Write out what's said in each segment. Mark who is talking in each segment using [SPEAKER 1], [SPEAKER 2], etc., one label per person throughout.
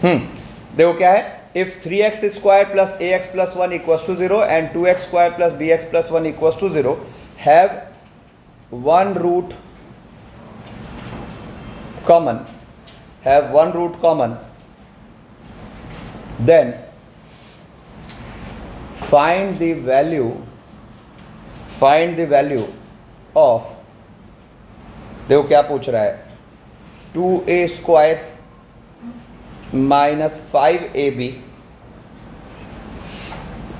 [SPEAKER 1] देखो क्या है, if 3x square plus ax plus 1 equals to 0 and 2x square plus bx plus 1 equals to 0 have one root common, then find the value of, देखो क्या पूछ रहा है, 2a square minus 5ab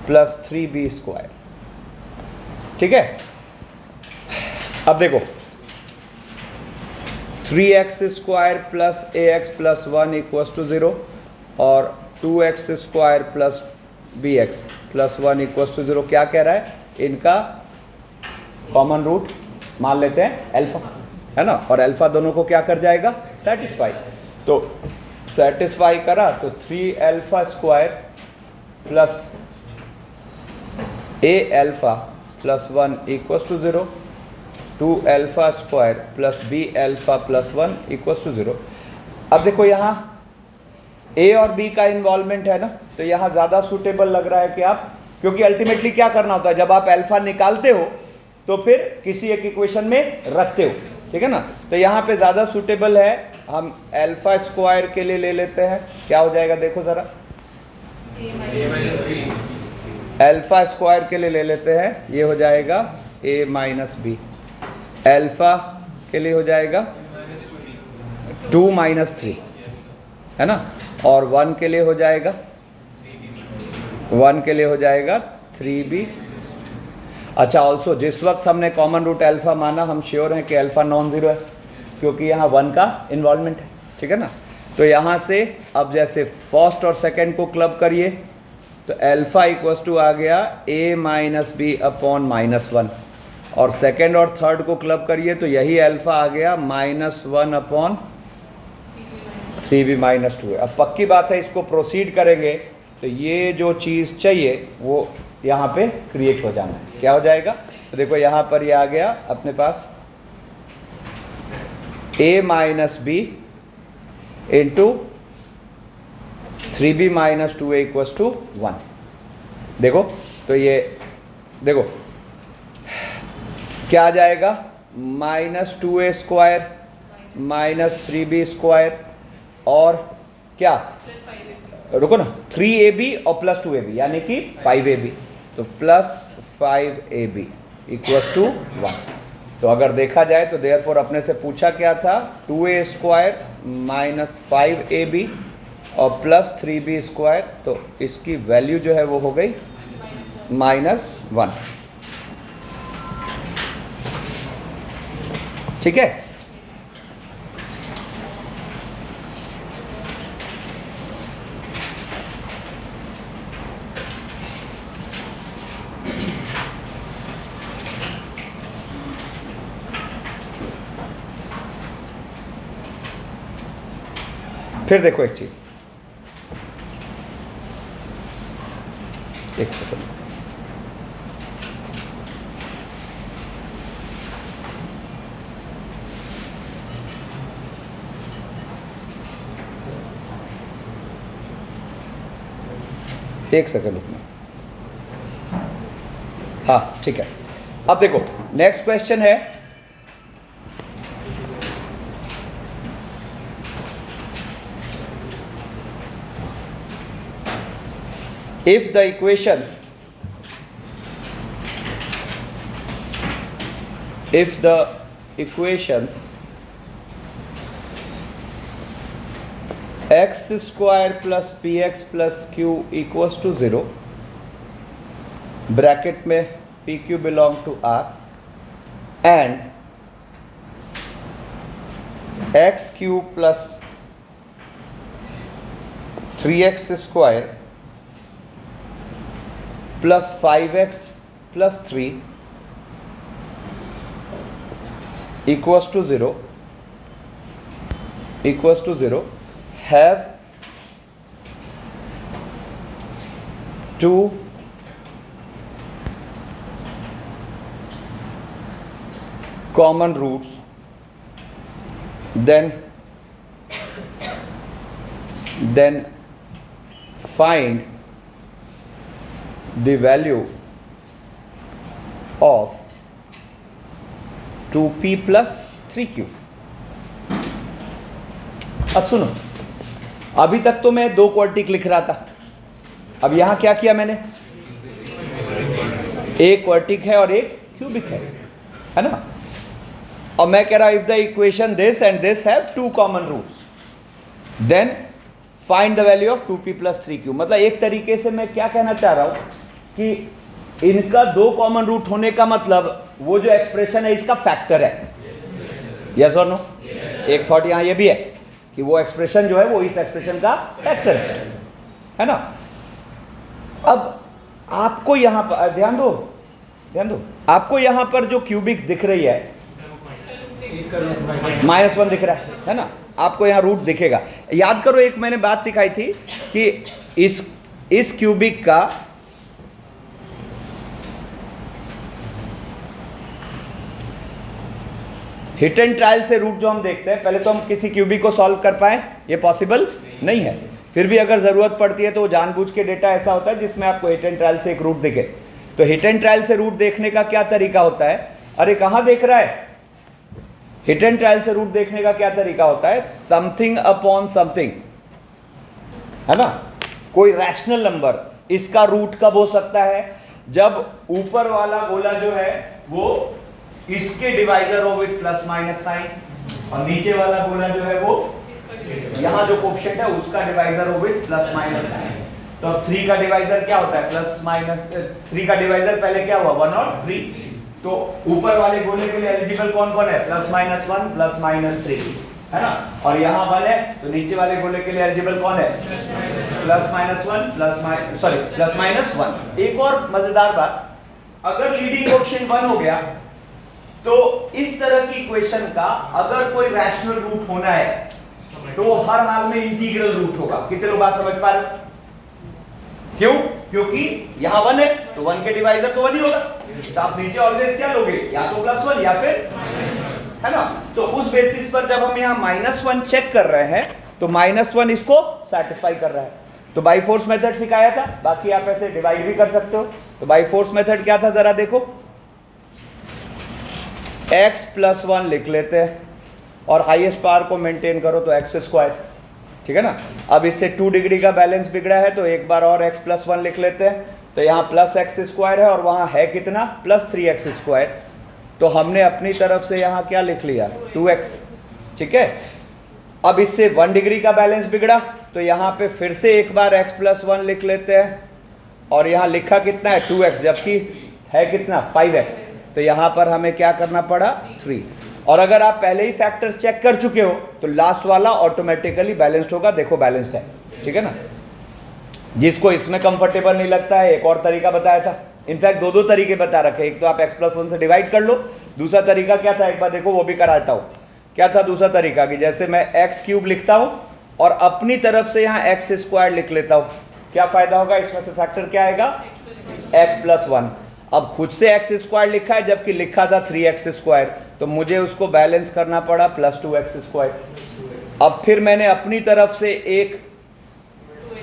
[SPEAKER 1] plus 3b square. ठीक है, अब देखो 3x square plus ax plus 1 equals to 0 और 2x square plus bx plus 1 equals to 0 क्या कह रहा है, इनका कॉमन रूट मान लेते हैं अल्फा, है ना, और अल्फा दोनों को क्या कर जाएगा, सेटिस्फाई। तो सेटिस्फाई करा तो 3 alpha square plus a alpha plus 1 equals to 0, 2 alpha square plus b alpha plus 1 equals to 0। अब देखो यहाँ a और b का इन्वॉल्वमेंट है ना, तो यहाँ ज़्यादा सूटेबल लग रहा है कि आप, क्योंकि अल्टीमेटली क्या करना होता है, जब आप अल्फा निकालते हो तो फिर किसी एक इक्वेशन में रखते हो, ठीक है ना। तो यहाँ पे ज़्यादा सूटेबल है, हम अल्फा स्क्वायर के लिए ले लेते हैं, क्या हो जाएगा देखो ज़रा, अल्फा स्क्वायर के लिए ले लेते हैं, ये हो जाएगा a माइनस बी, अल्फा के लिए हो जाएगा 2 माइनस 3, है ना, और 1 के लिए हो जाएगा 3b। अच्छा, ऑल्सो जिस वक्त हमने कॉमन रूट अल्फा माना, हम श्योर हैं कि अल्फा नॉन जीरो है, क्योंकि यहाँ 1 का इन्वॉल्वमेंट है, ठीक है ना। तो यहाँ से अब जैसे फर्स्ट और सेकंड को क्लब करिए तो अल्फा इक्वल्स टू आ गया a minus B upon minus 1, और सेकंड और थर्ड को क्लब करिए तो यही अल्फा आ गया -1 अपॉन 3b माइनस 2 है। अब पक्की बात है, इसको प्रोसीड करेंगे तो ये जो चीज़ चाहिए वो यहाँ पे क्रिएट हो जाना है, क्या हो जाएगा, तो देखो यहाँ पर ये आ गया अपने पास a minus B into 3b minus 2a equals to 1। देखो तो ये देखो क्या आ जाएगा, -2a square minus 3b square और क्या, रुको ना, 3ab और प्लस 2ab यानी कि 5ab, तो प्लस 5ab इक्वल्स टू 1। तो अगर देखा जाए तो देयरफॉर अपने से पूछा क्या था, 2a स्क्वायर माइनस 5ab और प्लस 3b स्क्वायर, तो इसकी वैल्यू जो है वो हो गई -1। ठीक है, फिर देखो एक चीज, एक सेकंड, एक सेकंड रुकना, हाँ ठीक है। अब देखो नेक्स्ट क्वेश्चन है, if the equations x square plus px plus q equals to 0, bracket में pq belong to r, and x cube plus 3x square plus 5x plus 3 equals to 0 have two common roots, then then find the value of 2p plus 3q। अब सुनो, अभी तक तो मैं दो quadratic लिख रहा था, अब यहां क्या किया मैंने, एक क्वाड्रेटिक है और एक क्यूबिक है ना। और मैं कह रहा if the equation this and this have two common roots then find the value of 2p plus 3q। मतलब एक तरीके से मैं क्या कहना चाह रहा हूं कि इनका दो कॉमन रूट होने का मतलब वो जो एक्सप्रेशन है इसका फैक्टर है। यस और नो? एक थॉट यहां ये भी है कि वो एक्सप्रेशन जो है वो इस एक्सप्रेशन का फैक्टर है ना। अब आपको यहां पर ध्यान दो, आपको यहां पर जो क्यूबिक दिख रही है -1 दिख रहा है ना, आपको यहां रूट दिखेगा। याद करो एक मैंने बात सिखाई थी कि इस क्यूबिक का हिट एंड ट्रायल से रूट जो हम देखते हैं, पहले तो हम किसी क्यूबिक को सॉल्व कर पाए ये पॉसिबल नहीं है, फिर भी अगर जरूरत पड़ती है तो जानबूझ के डेटा ऐसा होता है जिसमें आपको हिट एंड ट्रायल से एक रूट दिखे। तो हिट एंड ट्रायल से रूट देखने का क्या तरीका होता है, अरे कहां देख रहा है, हिट एंड ट्रायल से रूट देखने का क्या तरीका होता है, समथिंग अपॉन समथिंग, है ना। कोई रैशनल नंबर इसका रूट कब हो सकता है, जब ऊपर वाला गोला जो है वो इसके डिवाइजर हो विथ प्लस माइनस साइन और नीचे वाला गोला जो है वो यहां जो कोएफिशिएंट है उसका डिवाइजर हो विथ प्लस माइनस साइन। तो अब 3 का डिवाइजर क्या होता है, प्लस माइनस 3 का डिवाइजर पहले क्या हुआ 1 और 3। तो ऊपर वाले गोले के लिए एलिजिबल कौन कौन है, प्लस माइनस 1 प्लस माइनस 3, है ना। और यहाँ 1 है तो नीचे वाले गोले के लिए एलिजिबल कौन है, प्लस माइनस 1 प्लस माइनस 1। एक और मजेदार बात, अगर लीडिंग कोएफिशिएंट 1 हो गया तो इस तरह की इक्वेशन का अगर कोई रैशनल रूट होना है तो वो हर हाल में इंटीग्रल रूट होगा। कितने लोग बात समझ पा रहे हो? क्यों? क्योंकि यहां 1 है तो 1 के डिवाइजर तो 1 ही होगा, तो आप नीचे ऑलवेज क्या लोगे, या तो +1 या फिर, है ना। तो उस बेसिस पर जब हम यहां -1 चेक कर रहे हैं तो -1 इसको सेटिस्फाई कर रहा है। तो बाई फोर्स मेथड सिखाया था, बाकी आप ऐसे डिवाइड भी कर सकते हो। तो बाई फोर्स मेथड क्या था जरा देखो, x + 1 लिख लेते हैं और हाईएस्ट पावर को मेंटेन करो तो x², ठीक है ना। अब इससे 2 डिग्री का बैलेंस बिगड़ा है तो एक बार और x + 1 लिख लेते हैं। तो यहाँ +x² है और वहाँ है कितना, +3x²। तो हमने अपनी तरफ से यहाँ क्या लिख लिया, 2x, ठीक है। अब इससे 1 डिग्री का बैलेंस बिगड़ा तो यहाँ पे फिर से एक बार x + 1 लिख लेते हैं और यहाँ लिखा कितना है 2x, जबकि है कितना 5x। तो यहाँ पर हमें क्या करना पड़ा 3। और अगर आप पहले ही फैक्टर्स चेक कर चुके हो तो लास्ट वाला ऑटोमेटिकली बैलेंस्ड होगा। देखो बैलेंस्ड है, ठीक है ना। जिसको इसमें कंफर्टेबल नहीं लगता है, एक और तरीका बताया था, इनफैक्ट दो तरीके बता रखे, एक तो आप x + 1 से डिवाइड कर लो, दूसरा तरीका क्या था एक बार देखो वो भी कराता हूँ। क्या था दूसरा तरीका, कि जैसे मैं x³ लिखता हूँ और अपनी तरफ से यहाँ x² लिख लेता हूँ। क्या फायदा होगा, इसमें से फैक्टर क्या आएगा, x + 1। अब खुद से x² लिखा है जबकि लिखा था 3x², तो मुझे उसको बैलेंस करना पड़ा +2x²। अब फिर मैंने अपनी तरफ से एक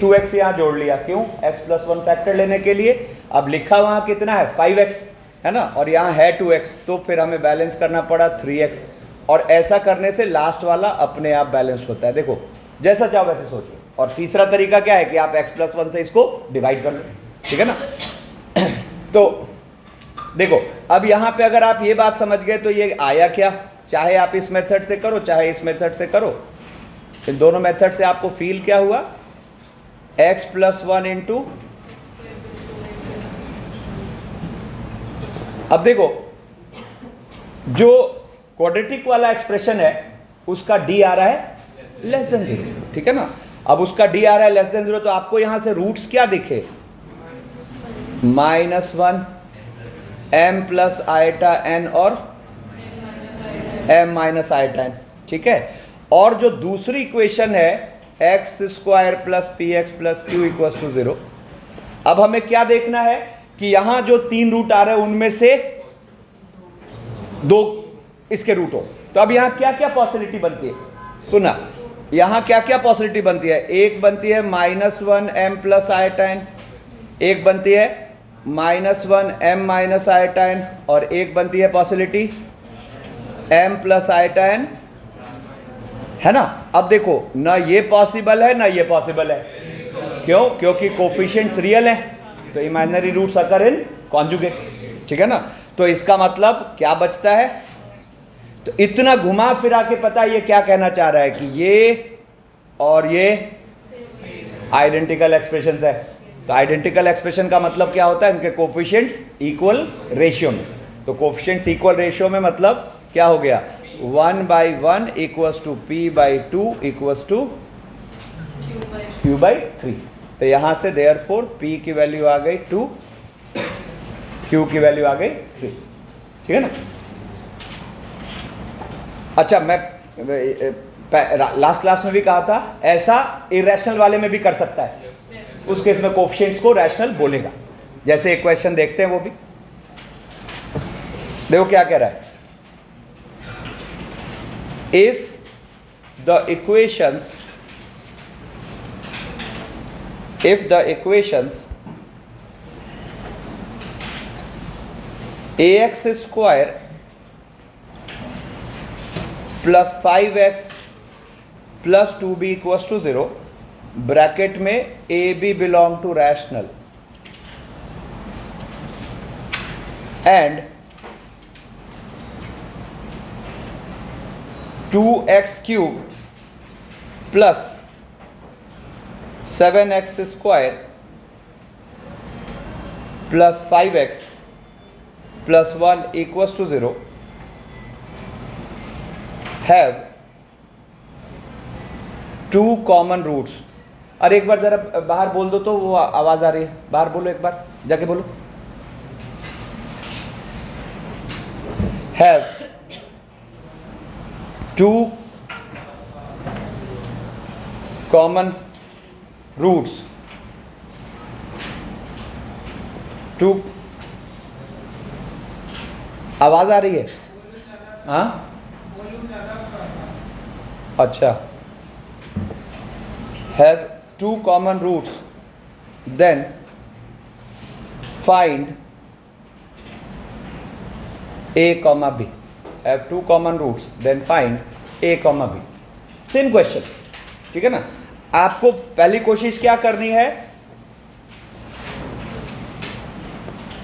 [SPEAKER 1] 2x यहाँ जोड़ लिया, क्यों, x + 1 फैक्टर लेने के लिए। अब लिखा वहाँ कितना है 5x, है ना, और यहाँ है 2x, तो फिर हमें बैलेंस करना पड़ा 3x। और ऐसा करने से लास्ट वाला अपने आप बैलेंस होता है। देखो जैसा चाहो वैसे सोचो। और तीसरा तरीका क्या है कि आप x + 1 से इसको डिवाइड कर लो, ठीक है ना। तो देखो अब यहाँ पे अगर आप ये बात समझ गए तो ये आया क्या, चाहे आप इस मेथड से करो चाहे इस मेथड से करो, इन दोनों मेथड से आपको फील क्या हुआ, x + 1 इंटू, अब देखो जो क्वाड्रेटिक वाला एक्सप्रेशन है उसका d आ रहा है <0, ठीक है ना। अब उसका d आ रहा है <0, तो आपको यहां से रूट्स क्या दिखे, -1 m + iN और m - iN, ठीक है। और जो दूसरी इक्वेशन है x² + px + q = 0। अब हमें क्या देखना है कि यहां जो 3 रूट आ रहे हैं उनमें से 2 इसके रूट हो। तो अब यहां क्या क्या पॉसिबिलिटी बनती है, सुना, यहां क्या क्या पॉसिबिलिटी बनती है? एक बनती है -1m प्लस आयटाइन, एक बनती है -1m माइनस आयटाइन, और एक बनती है पॉसिबिलिटी m प्लस आयटाइन, है ना। अब देखो, ना ये पॉसिबल है ना ये पॉसिबल है। क्यों? क्योंकि कोफिशिएंट्स रियल हैं, तो इमेजिनरी रूट्स अकर इन कॉन्जुगेट, ठीक है ना। तो इसका मतलब क्या बचता है? तो इतना घुमा फिरा के पता ये क्या कहना चाह रहा है कि ये और ये आइडेंटिकल एक्सप्रेशंस है। तो आइडेंटिकल एक्सप्रेशन का मतलब क्या होता है? इनके कोफिशिएंट्स इक्वल रेशियो में। तो कोफिशिएंट्स इक्वल रेशियो में मतलब क्या हो गया? 1/1 equals to p/2 equals to q/3। तो यहां से देयरफॉर p की वैल्यू आ गई 2, q की वैल्यू आ गई 3, ठीक है ना। अच्छा, मैं लास्ट क्लास में भी कहा था ऐसा इरेशनल वाले में भी कर सकता है, उस केस में कोफिशिएंट्स को रैशनल बोलेगा। जैसे एक क्वेश्चन देखते हैं, वो भी देखो क्या कह रहा है। If the equations ax square plus 5x plus 2b equals to 0, bracket में A B belong to rational, and 2x cube plus 7x square plus 5x plus 1 equals to 0 have 2 common roots. अरे एक बार जरा बाहर बोल दो, तो वो आवाज आ रही है, बाहर बोलो, एक बार जाके बोलो। Have 2 common roots, 2। आवाज आ रही है? हाँ, अच्छा। Have 2 common roots, then find a, b। Have 2 common roots, then find a, b। Same question, ठीक है ना। आपको पहली कोशिश क्या करनी है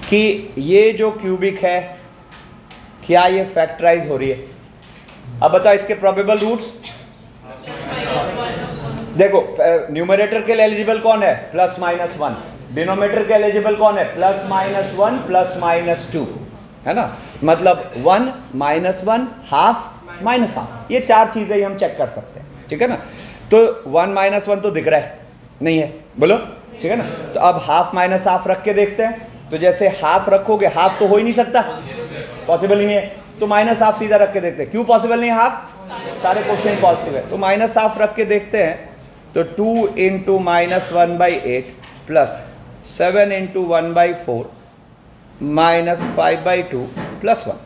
[SPEAKER 1] कि ये जो क्यूबिक है, क्या ये फैक्टराइज हो रही है? अब बताओ इसके प्रोबेबल रूट्स। देखो, न्यूमरेटर के लिए एलिजिबल कौन है? +-1। डिनोमिनेटर के एलिजिबल कौन है? +-1 +-2, है ना। मतलब 1 -1 हाफ -हाफ, ये 4 चीजें ही हम चेक कर सकते हैं, ठीक है ना। तो 1 -1 तो दिख रहा है, नहीं है, बोलो, ठीक है ना। तो अब हाफ माइनस हाफ रख के देखते हैं। तो जैसे हाफ रखोगे, हाफ तो हो ही नहीं सकता, पॉसिबल ही नहीं है, तो माइनस हाफ सीधा रख के देखते हैं। क्यों पॉसिबल नहीं? हाफ सारे क्वेश्चन पॉजिटिव है, तो माइनस हाफ रख के देखते हैं। तो 2 × -1/8 प्लस 7 × 1/4 -5/2 + 1,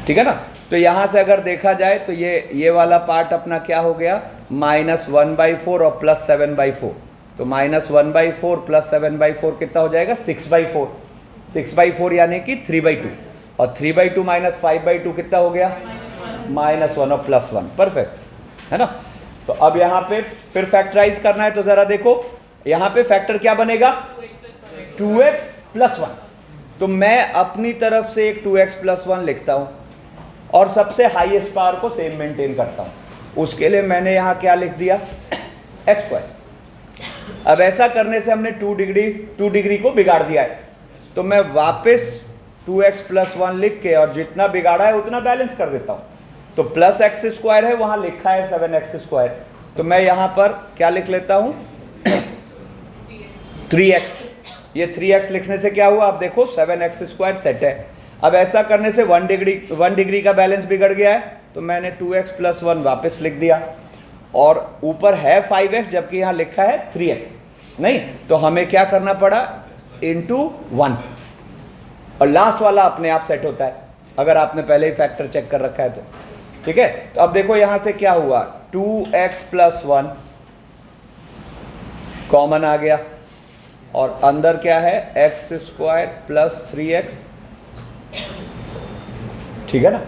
[SPEAKER 1] ठीक है ना। तो यहां से अगर देखा जाए तो ये वाला पार्ट अपना क्या हो गया? -1/4 और +7/4। तो -1/4 +7/4 कितना हो जाएगा? 6/4। 6/4 यानी कि 3/2, और 3/2 -5/2 कितना हो गया? -1 और +1। परफेक्ट, है ना। तो अब यहाँ पे फिर फैक्टराइज करना है, तो जरा देखो यहाँ पे फैक्टर क्या बनेगा? 2x + 1। तो मैं अपनी तरफ से एक 2x + 1 लिखता हूँ और सबसे हाईएस्ट पावर को सेम मेंटेन करता हूँ। उसके लिए मैंने यहाँ क्या लिख दिया? x²। अब ऐसा करने से हमने 2 डिग्री को बिगाड़ दिया है, तो मैं वापस 2x + 1 लिख के और जितना बिगाड़ा है उतना बैलेंस कर देता हूँ। तो +x² है, वहाँ लिखा है 7x², तो मैं यहाँ पर क्या लिख लेता हूँ? 3x। ये 3x लिखने से क्या हुआ? आप देखो 7x² सेट है। अब ऐसा करने से 1 डिग्री का बैलेंस बिगड़ गया है, तो मैंने 2x + 1 वापस लिख दिया, और ऊपर है 5x जबकि यहाँ लिखा है 3x। नहीं, तो हमें क्या करना पड़ा? ×1, और लास्ट वाला अपने आप सेट होता है अगर आपने पहले ही फैक्टर चेक कर रखा है तो। ठीक है। तो अब देखो यहां से क्या हुआ, 2x प्लस 1 कॉमन आ गया और अंदर क्या है, एक्स स्क्वायर प्लस 3x, ठीक है ना।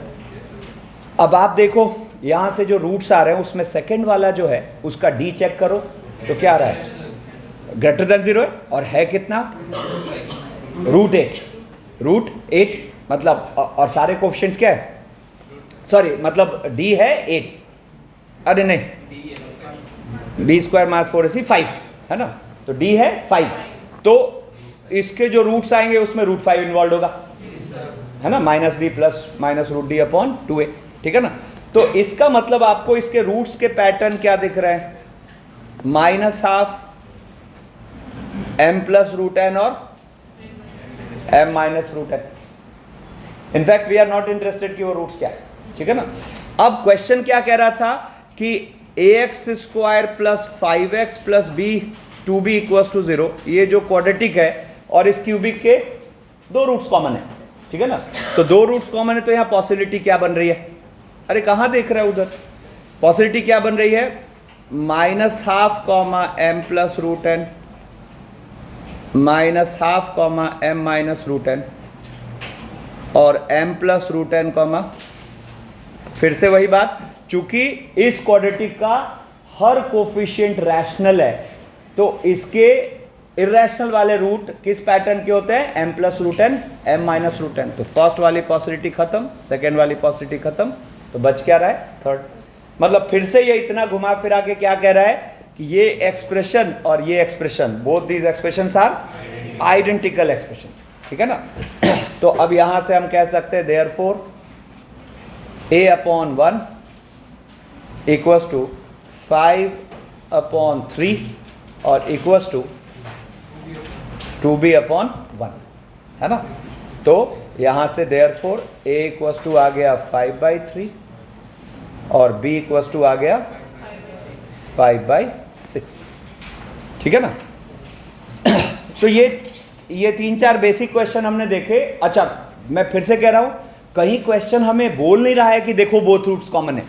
[SPEAKER 1] अब आप देखो यहां से जो रूट्स आ रहे हैं उसमें सेकंड वाला जो है उसका d चेक करो तो क्या आ रहा है, ग्रेटर देन 0 है और है कितना, √8 मतलब, और सारे कोएफिशिएंट्स क्या है, सॉरी मतलब d है 8, अरे नहीं b स्क्वायर माइनस 4ac 5 है ना, तो d है 5, तो इसके जो रूट्स आएंगे उसमें √5 इन्वॉल्व होगा, है ना, -b plus -√d upon 2a, ठीक है ना। तो इसका मतलब आपको इसके रूट्स के पैटर्न क्या दिख रहे हैं, -12 m प्लस √n और m minus √n। In fact we are not interested कि वो रूट्स क्या है, ठीक है ना। अब क्वेश्चन क्या कह रहा था कि ax square plus 5x plus b 2b equals to 0, ये जो क्वाड्रेटिक है और इस क्यूबिक के दो रूट्स कॉमन है, ठीक है ना। तो दो रूट्स कॉमन है तो यहाँ पॉसिबिलिटी क्या बन रही है, अरे कहाँ देख रहा है उधर, पॉसिबिलिटी क्या बन रही है, -12 m plus √n -12 m minus √n और m प्लस √n, फिर से वही बात, चूंकि इस क्वाड्रेटिक का हर कोफिशिएंट रैशनल है तो इसके इरेशनल वाले रूट किस पैटर्न के होते हैं, m plus √n m minus √n। तो फर्स्ट वाली पॉसिबिलिटी खत्म, सेकेंड वाली पॉसिबिलिटी खत्म, तो बच क्या रहा है, थर्ड। मतलब फिर से ये इतना घुमा फिरा के क्या कह रहा है कि ये एक्सप्रेशन और ये expression, both these expressions are identical expression, ठीक है ना। तो अब यहां से हम कह सकते हैं देयरफॉर a/1 इक्वल्स टू 5/3 और इक्वल्स टू 2b/1, है ना। तो यहां से देयरफॉर a इक्वल्स टू आ गया 5/3 और b इक्वल्स टू आ गया 5/6, ठीक है ना। तो ये 3-4 बेसिक क्वेश्चन हमने देखे। अच्छा मैं फिर से कह रहा हूं, कहीं क्वेश्चन हमें बोल नहीं रहा है कि देखो बोथ रूट्स कॉमन है,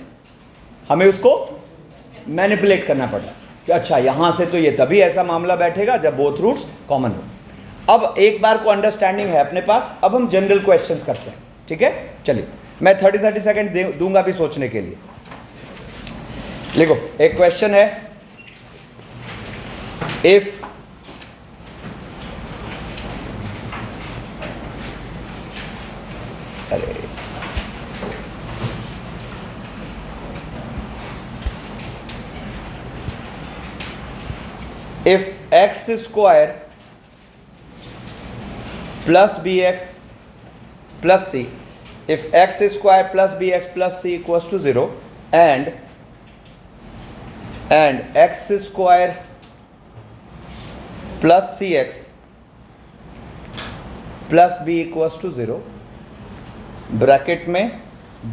[SPEAKER 1] हमें उसको मैनिपुलेट करना पड़ रहा है कि अच्छा यहां से तो ये तभी ऐसा मामला बैठेगा जब बोथ रूट्स कॉमन हो। अब एक बार को अंडरस्टैंडिंग है अपने पास, अब हम जनरल क्वेश्चंस करते हैं, ठीक है। चलिए मैं 30 सेकंड दूंगा भी सोचने के लिए। देखो एक क्वेश्चन है, if if x square plus bx plus c, if x square plus bx plus c equals to 0 and x square plus cx plus b equals to 0, bracket में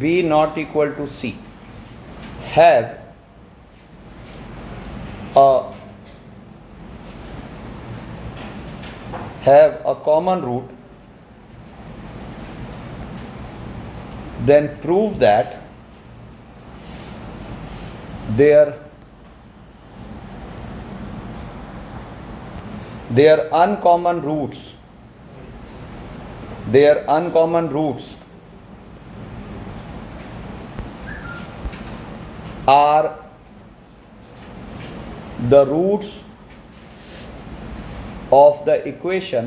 [SPEAKER 1] b not equal to c, have a common root, then prove that their uncommon roots are the roots of the equation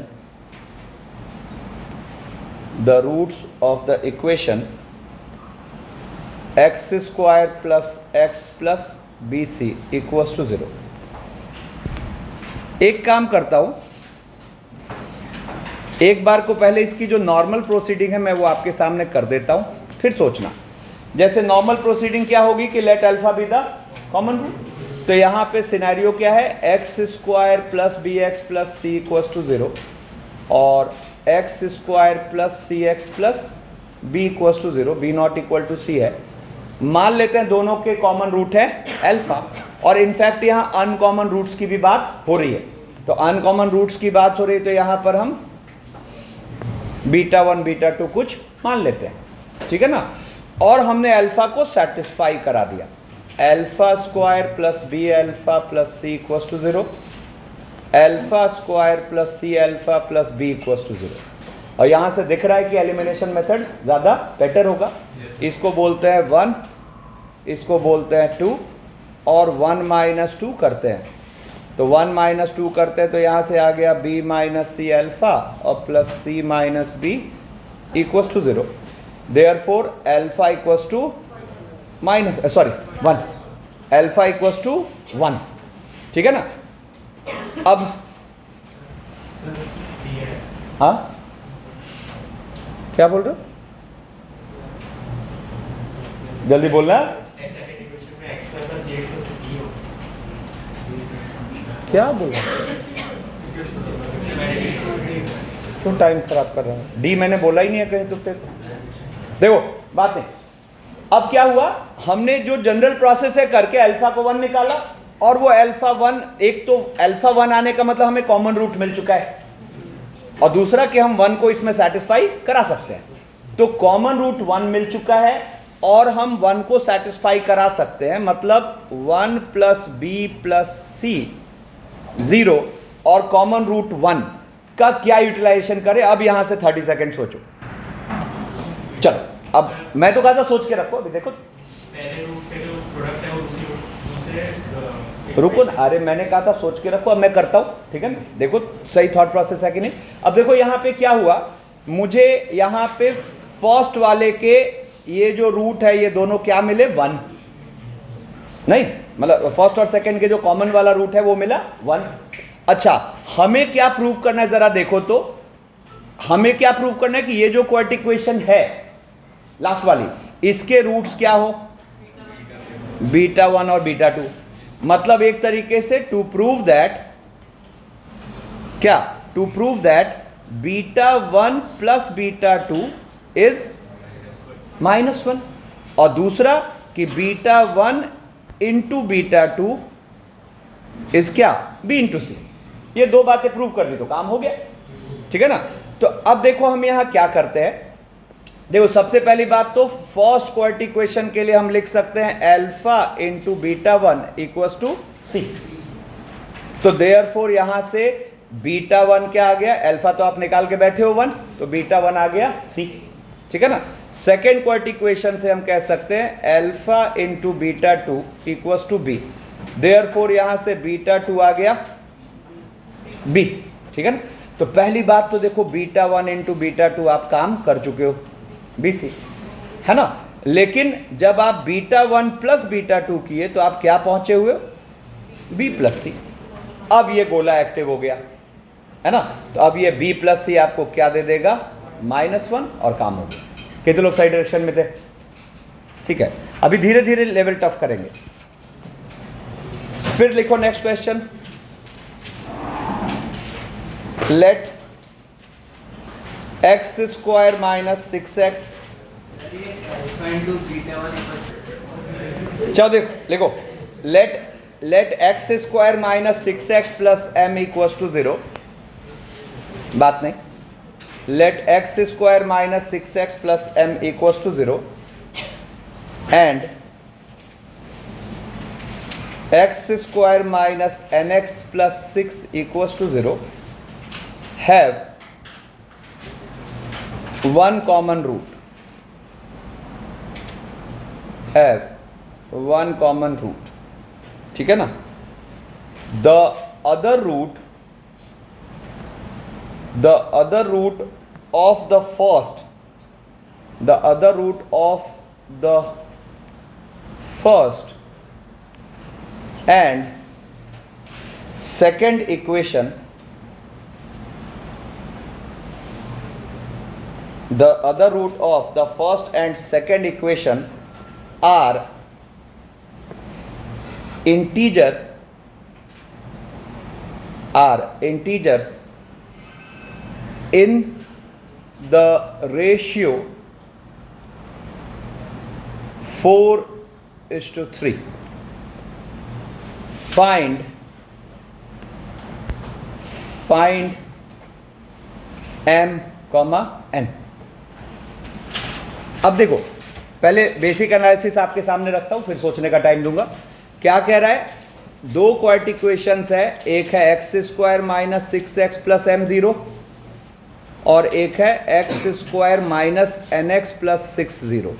[SPEAKER 1] x square plus x plus bc equals to 0। एक काम करता हूं, एक बार को पहले इसकी जो नॉर्मल प्रोसीडिंग है मैं वो आपके सामने कर देता हूं, फिर सोचना। जैसे नॉर्मल प्रोसीडिंग क्या होगी कि let alpha B the common root, तो यहाँ पे सिनेरियो क्या है, X square plus B X plus C equals to 0 और x square plus C X plus B equals to 0, B not equal to C है। मान लेते हैं दोनों के कॉमन रूट है अल्फा, और इनफैक्ट यहाँ अनकॉमन रूट्स की भी बात हो रही है। तो अनकॉमन रूट्स की बात हो रही है तो यहाँ पर हम β1 β2 कुछ मान लेते हैं, ठीक है ना। और हमने अल्फा को सेटिस्फाई करा दिया। Alpha square plus B alpha plus C equals to 0, alpha square plus C alpha plus B equals to 0। और यहां से दिख रहा है कि एलिमिनेशन मेथड ज्यादा बेटर होगा। इसको बोलते हैं 1, इसको बोलते हैं 2, और 1 माइनस 2 करते हैं। तो 1 माइनस 2 करते हैं तो यहां से आ गया b माइनस सी अल्फा और plus C minus B equals to 0। Therefore alpha equals to minus 1, alpha equals to 1। ठीक है ना। अब हाँ क्या बोल रहे हो, जल्दी बोलना। क्या बोला, क्यों टाइम खराब कर रहा हूं। डी मैंने बोला ही नहीं है कहीं तो। देखो बात नहीं। अब क्या हुआ, हमने जो जनरल प्रोसेस है करके अल्फा को 1 निकाला, और वो अल्फा 1, एक तो अल्फा 1 आने का मतलब हमें कॉमन रूट मिल चुका है, और दूसरा कि हम 1 को इसमें सेटिस्फाई करा सकते हैं। तो कॉमन रूट 1 मिल चुका है और हम 1 को सेटिस्फाई करा सकते हैं, मतलब 1 प्लस बी प्लस सी 0 और कॉमन रूट 1 का क्या यूटिलाइजेशन करें। अब यहां से 30 सेकेंड सोचो। चलो अब मैं तो कहा था सोच के रखो। अभी देखो
[SPEAKER 2] पहले रूट के जो प्रोडक्ट है वो दूसरे
[SPEAKER 1] रुको ना, अरे मैंने कहा था सोच के रखो, अब मैं करता हूं। ठीक है ना, देखो सही थॉट प्रोसेस है कि नहीं। अब देखो यहां पे क्या हुआ, मुझे यहां पे फर्स्ट वाले के ये जो रूट है ये दोनों क्या मिले, 1 नहीं, मतलब फर्स्ट और सेकंड के जो कॉमन वाला रूट है वो मिला 1। अच्छा हमें क्या प्रूव करना है, जरा देखो तो हमें क्या प्रूव करना है कि ये जो क्वाड्रेटिक इक्वेशन है लास्ट वाली, इसके रूट्स क्या हो, बीटा 1 और बीटा 2। मतलब एक तरीके से टू प्रूव दैट, क्या, to prove that beta 1 plus beta 2 is -1, और दूसरा कि बीटा 1 इंटू बीटा 2 इज क्या, बी इंटू सी। ये दो बातें प्रूव कर दी तो काम हो गया। ठीक है ना। तो अब देखो हम यहां क्या करते हैं। देखो सबसे पहली बात तो फर्स्ट क्वाड्रेटिक इक्वेशन के लिए हम लिख सकते हैं alpha into beta 1 equals to C. तो देयरफॉर यहां से बीटा 1 क्या आ गया, अल्फा तो आप निकाल के बैठे हो 1, तो बीटा 1 आ गया सी। ठीक है ना। सेकेंड क्वाड्रेटिक इक्वेशन से हम कह सकते हैं alpha into beta 2 equals to B. Therefore यहां से बीटा 2 आ गया बी। ठीक है ना। तो पहली बात तो देखो बीटा 1 इंटू बीटा 2 आप काम कर चुके हो, बी सी है ना। लेकिन जब आप बीटा 1 प्लस बीटा 2 किए तो आप क्या पहुंचे हुए हो, बी प्लस सी। अब ये गोला एक्टिव हो गया है ना। तो अब ये बी प्लस सी आपको क्या दे देगा, -1, और काम हो गया। कितने लोग सही डायरेक्शन में थे। ठीक है, अभी धीरे धीरे लेवल टफ करेंगे। फिर लिखो next question, let x square minus 6x, चलो देखो लिखो, let x square minus 6x plus m equals to 0। बात नहीं, let x square minus 6x plus m equals to 0 and x square minus nx plus 6 equals to 0 have one common root, have one common root। ठीक है ना। the other root of the first, the other root of the first and second equation, the other root of the first and second equation are integers in the ratio 4:3. Find m, n। अब देखो पहले basic analysis आपके सामने रखता हूं, फिर सोचने का टाइम दूंगा। क्या कह रहा है, दो क्वाड्रेटिक इक्वेशंस है, एक है X square minus 6x plus m0 और एक है X square minus nx plus 60।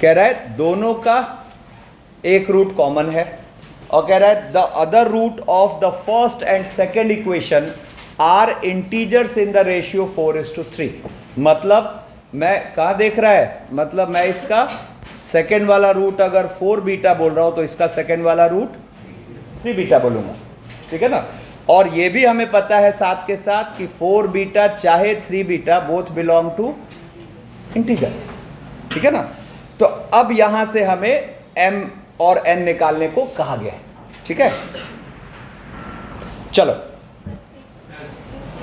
[SPEAKER 1] कह रहा है दोनों का एक रूट कॉमन है और कह रहा है the other root of the first and second equation are integers in the ratio 4:3। मतलब मैं कहाँ देख रहा है, मतलब मैं इसका सेकेंड वाला रूट अगर 4 बीटा बोल रहा हूं तो इसका सेकेंड वाला रूट 3 बीटा बोलूंगा, ठीक है ना। और ये भी हमें पता है साथ के साथ कि 4 बीटा चाहे 3 beta both belong to integer, ठीक है ना। तो अब यहां से हमें m और n निकालने को कहा गया है, ठीक है। चलो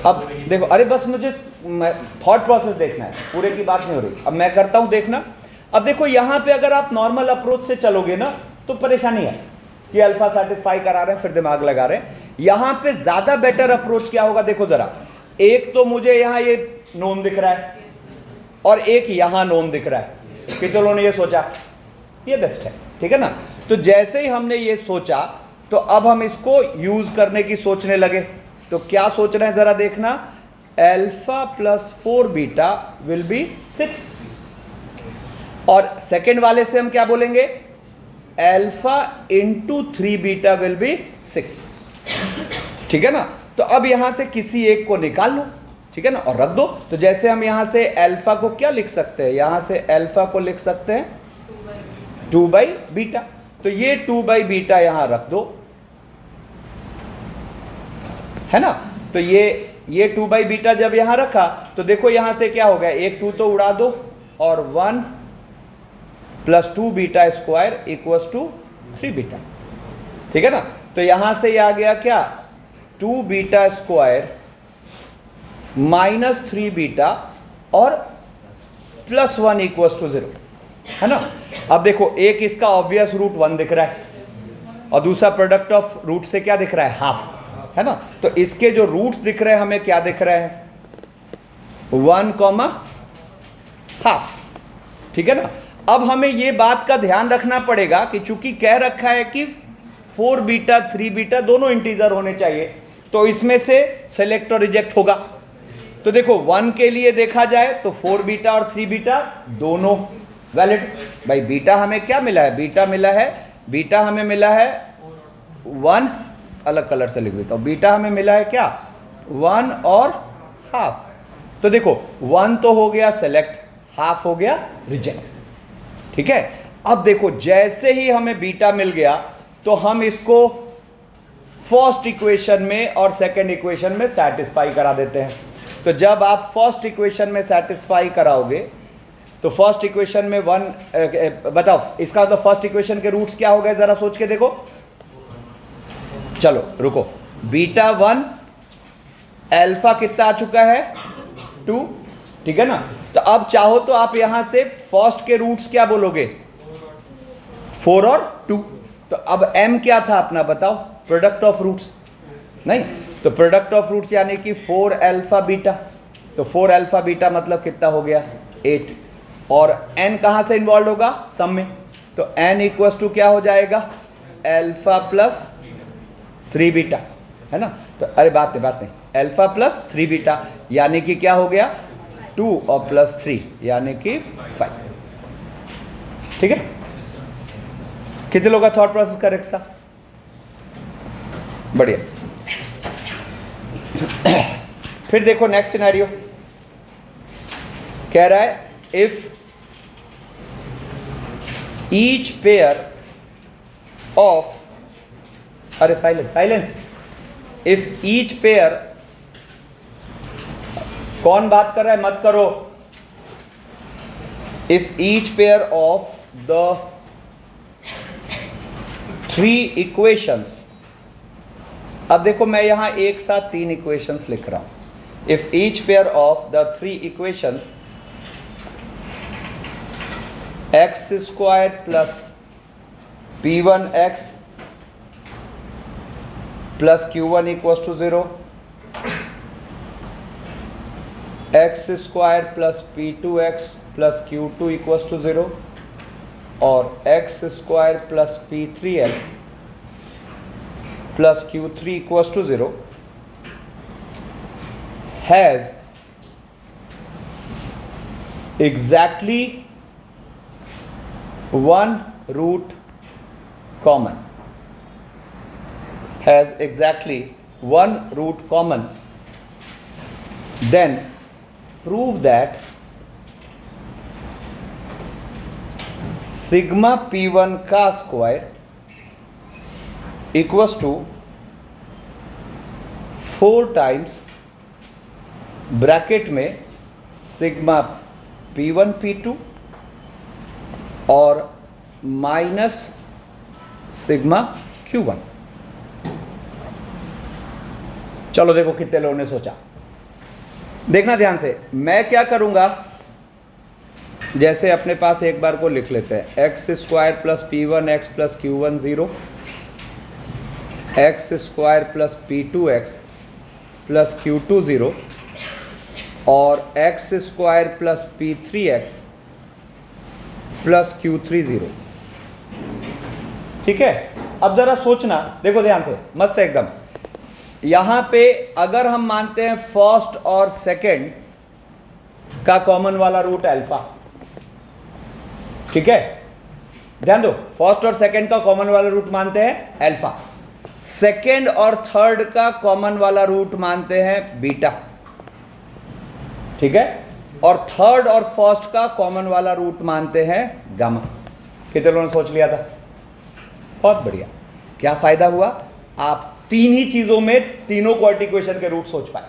[SPEAKER 1] अब देखो, अरे बस मुझे थॉट प्रोसेस देखना है, पूरे की बात नहीं हो रही। अब मैं करता हूं देखना। अब देखो यहां पे अगर आप नॉर्मल अप्रोच से चलोगे ना तो परेशानी है कि अल्फा सेटिस्फाई करा रहे हैं फिर दिमाग लगा रहे हैं। यहां पे ज्यादा बेटर अप्रोच क्या होगा, देखो जरा, एक तो मुझे यहां ये नोन दिख रहा है और एक यहां नोन दिख रहा है, कितनों ने ये सोचा, ये बेस्ट है, ठीक है ना। तो जैसे ही हमने ये सोचा तो अब हम इसको यूज करने की सोचने लगे। तो क्या सोच रहे हैं जरा देखना, alpha plus 4 beta will be 6 और सेकेंड वाले से हम क्या बोलेंगे, alpha into 3 beta will be 6, ठीक है ना। तो अब यहां से किसी एक को निकाल लो, ठीक है ना, और रख दो। तो जैसे हम यहां से अल्फा को क्या लिख सकते हैं, यहां से अल्फा को लिख सकते हैं 2 बाई बीटा। तो ये 2 बाई बीटा यहां रख दो, है ना। तो ये 2 बाई बीटा जब यहां रखा तो देखो यहां से क्या हो गया, एक 2 तो उड़ा दो और 1 plus 2 beta square equals to 3 beta, ठीक है ना। तो यहां से ये आ गया क्या, 2 बीटा स्क्वायर माइनस 3 बीटा और प्लस 1 इक्वल्स टू 0, है ना। अब देखो एक इसका ऑब्वियस रूट 1 दिख रहा है और दूसरा प्रोडक्ट ऑफ रूट से क्या दिख रहा है, हाफ, है ना। तो इसके जो रूट्स दिख रहे हैं हमें क्या दिख रहे हैं, 1, हाफ, ठीक है ना। अब हमें ये बात का ध्यान रखना पड़ेगा कि चूंकि कह रखा है कि 4 बीटा 3 बीटा दोनों इंटीजर होने चाहिए, तो इसमें से सेलेक्ट और रिजेक्ट होगा। तो देखो 1 के लिए देखा जाए तो 4 बीटा और 3 बीटा दोनों वैलिड। भाई बीटा हमें क्या मिला है, बीटा हमें मिला है 1, अलग कलर से लिख देता हूं, बीटा हमें मिला है क्या, 1 और हाफ। तो देखो 1 तो हो गया सेलेक्ट, हाफ हो गया रिजेक्ट, ठीक है। अब देखो जैसे ही हमें बीटा मिल गया तो हम इसको फर्स्ट इक्वेशन में और सेकंड इक्वेशन में सेटिस्फाई करा देते हैं। तो जब आप फर्स्ट इक्वेशन में सेटिस्फाई कराओगे तो फर्स्ट इक्वेशन में 1 बताओ इसका मतलब फर्स्ट इक्वेशन के रूट्स क्या हो गए, जरा सोच के देखो। चलो रुको, बीटा 1, अल्फा कितना आ चुका है 2, ठीक है ना। तो अब चाहो तो आप यहां से फर्स्ट के रूट्स क्या बोलोगे, 4 और 2। तो अब m क्या था अपना बताओ, प्रोडक्ट ऑफ रूट्स, नहीं तो प्रोडक्ट ऑफ रूट्स यानी कि 4 अल्फा बीटा। तो 4 अल्फा बीटा मतलब कितना हो गया 8, और n कहां से इन्वॉल्व होगा, सम में। तो n इक्वल्स टू क्या हो जाएगा, अल्फा प्लस 3 बीटा, है ना। तो अरे बात नहीं, अल्फा प्लस 3 बीटा यानी कि क्या हो गया 2 और प्लस 3 यानी कि 5, ठीक है। कितने लोगों का थॉट प्रोसेस करेक्ट था, बढ़िया। फिर देखो नेक्स्ट सिनेरियो कह रहा है, इफ ईच पेयर ऑफ, अरे साइलेंस, इफ ईच पेयर, कौन बात कर रहा है, मत करो। If each pair of the 3 equations, अब देखो मैं यहां एक साथ 3 इक्वेशंस लिख रहा हूं। If each pair of the 3 equations x square plus p1x plus q1 equals to 0, x square plus p2x plus q2 equals to 0 और x square plus p3x plus q3 equals to 0 has exactly one root common, has exactly one root common, then prove that sigma p1 का square equals to 4 times bracket में sigma p1 p2 और minus sigma q1। चलो देखो कितने लोगों ने सोचा। देखना ध्यान से, मैं क्या करूंगा, जैसे अपने पास एक बार को लिख लेते हैं, x square plus p1x plus q1 0, x square plus p2x plus q2 0 और x square plus p3x plus q3 0। ठीक है, अब जरा सोचना, देखो ध्यान से, मस्त है एकदम। यहां पे अगर हम मानते हैं फर्स्ट और सेकंड का कॉमन वाला रूट अल्फा, ठीक है, ध्यान दो, फर्स्ट और सेकंड का कॉमन वाला रूट मानते हैं अल्फा, सेकंड और थर्ड का कॉमन वाला रूट मानते हैं बीटा, ठीक है, और थर्ड और फर्स्ट का कॉमन वाला रूट मानते हैं गामा। कितने लोगों ने सोच लिया था? बहुत बढ़िया। क्या फायदा हुआ, आप तीन ही चीजों में तीनों क्वाड्रेटिक इक्वेशन के रूट सोच पाए,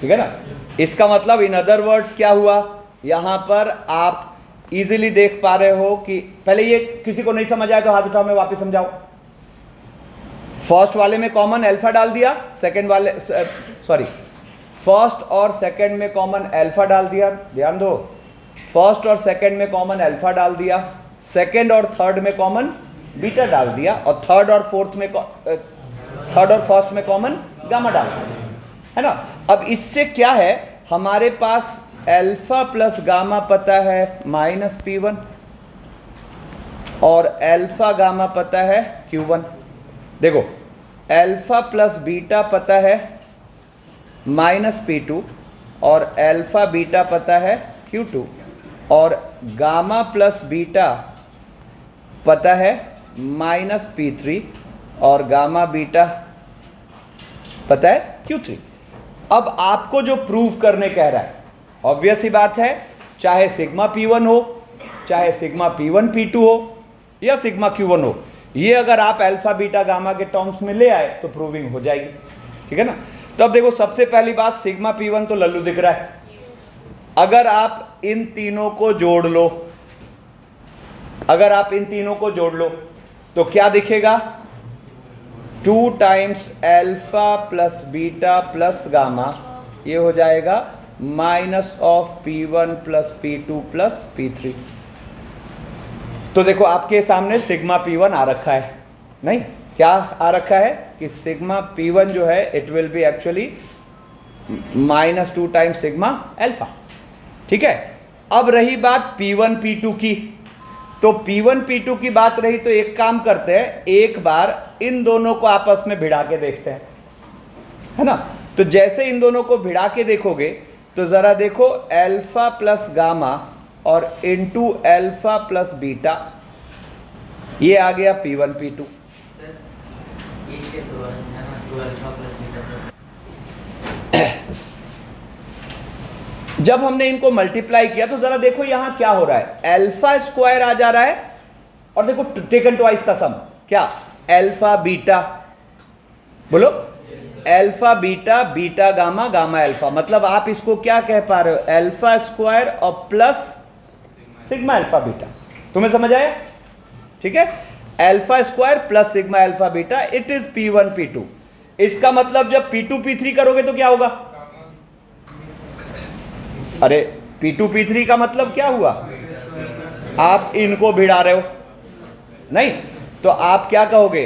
[SPEAKER 1] ठीक है ना। इसका मतलब इन अदर वर्ड्स क्या हुआ, यहां पर आप इजीली देख पा रहे हो कि पहले ये किसी को नहीं समझ आया तो हाथ उठाओ, मैं वापस समझाऊं। फर्स्ट वाले में कॉमन अल्फा डाल दिया, सेकंड वाले सॉरी फर्स्ट और सेकंड में कॉमन अल्फा डाल दिया, ध्यान दो, फर्स्ट और सेकंड में कॉमन अल्फा डाल दिया, सेकंड और थर्ड में कॉमन बीटा डाल दिया, और थर्ड और फर्स्ट में कॉमन गामा डाल दिया, है ना। अब इससे क्या है, हमारे पास अल्फा प्लस गामा पता है माइनस p1 और अल्फा गामा पता है q1। देखो, अल्फा प्लस बीटा पता है माइनस p2 और अल्फा बीटा पता है q2 और गामा प्लस बीटा पता है माइनस p3 और गामा बीटा पता है q3। अब आपको जो प्रूव करने कह रहा है, ऑब्वियस ही बात है, चाहे सिग्मा p1 हो, चाहे सिग्मा p1 p2 हो या सिग्मा q1 हो, ये अगर आप अल्फा बीटा गामा के टर्म्स में ले आए तो प्रूविंग हो जाएगी, ठीक है ना। तो अब देखो, सबसे पहली बात, सिग्मा p1 तो लल्लू दिख रहा है, अगर आप इन तीनों को जोड़ लो, अगर आप इन तीनों को जोड़ लो तो क्या दिखेगा, 2 times alpha plus beta plus gamma, ये हो जाएगा minus of p1 plus p2 plus p3। तो देखो आपके सामने सिग्मा p1 आ रखा है, नहीं क्या आ रखा है कि सिग्मा p1 जो है it will be actually minus 2 times sigma alpha, ठीक है। अब रही बात p1 p2 की, तो p1 p2 की बात रही तो एक काम करते हैं, एक बार इन दोनों को आपस में भिड़ा के देखते हैं, है ना। तो जैसे इन दोनों को भिड़ा के देखोगे तो जरा देखो, अल्फा प्लस गामा और इनटू अल्फा प्लस बीटा, ये आ गया p1 p2। जब हमने इनको मल्टीप्लाई किया तो जरा देखो यहां क्या हो रहा है, अल्फा स्क्वायर आ जा रहा है, और देखो टेकन ट्वाइस का सम, क्या अल्फा बीटा, बोलो alpha beta, beta gamma, gamma alpha, मतलब आप इसको क्या कह पा रहे हो, अल्फा स्क्वायर और प्लस सिग्मा अल्फा बीटा। तुम्हें समझ आया, ठीक है, alpha square plus sigma alpha beta, it is p1 p2। इसका मतलब जब p2 p3 करोगे तो क्या होगा, अरे p2 p3 का मतलब क्या हुआ, आप इनको भिड़ा रहे हो, नहीं तो आप क्या कहोगे,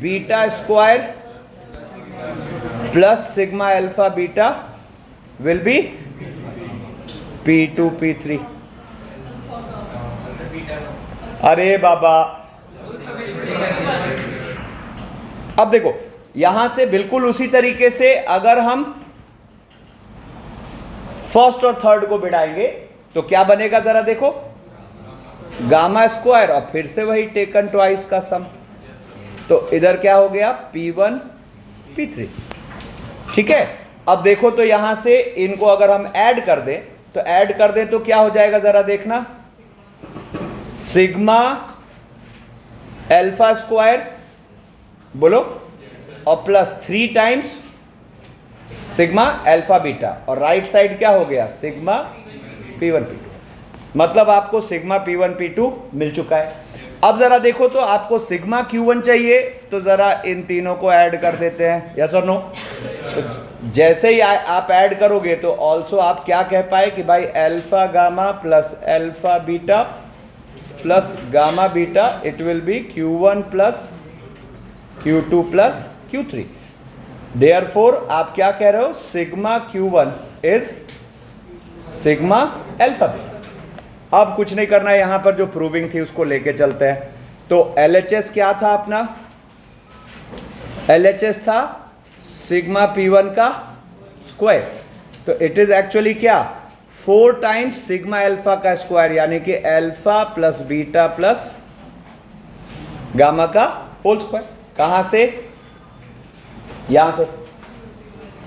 [SPEAKER 1] beta square plus sigma alpha beta will be p2 p3। अरे बाबा, अब देखो यहां से बिल्कुल उसी तरीके से अगर हम फर्स्ट और थर्ड को बिठाएंगे तो क्या बनेगा, जरा देखो, गामा स्क्वायर और फिर से वही टेकन ट्वाइस का सम। तो इधर क्या हो गया, P1 P3। ठीक है, अब देखो तो यहां से इनको अगर हम ऐड कर दें तो क्या हो जाएगा, जरा देखना, सिग्मा अल्फा स्क्वायर बोलो और plus 3 times sigma alpha beta, और राइट साइड क्या हो गया, सिग्मा P1 P2। मतलब आपको सिग्मा P1 P2 मिल चुका है। अब जरा देखो तो आपको सिग्मा Q1 चाहिए, तो जरा इन तीनों को ऐड कर देते हैं, यस और नो। तो जैसे ही आप ऐड करोगे तो ऑल्सो आप क्या कह पाए कि भाई alpha gamma plus alpha beta plus gamma beta, it will be Q1 plus Q2 plus Q3। Therefore आप क्या कह रहे हो, sigma Q1 is sigma alpha beta. अब कुछ नहीं करना है, यहां पर जो प्रूविंग थी उसको लेके चलते हैं। तो LHS क्या था अपना, LHS था सिग्मा P1 का स्क्वायर, तो इट इज एक्चुअली क्या, 4 टाइम्स सिग्मा अल्फा का स्क्वायर, यानी कि alpha plus beta plus gamma का होल स्क्वायर। कहां से, यहां से।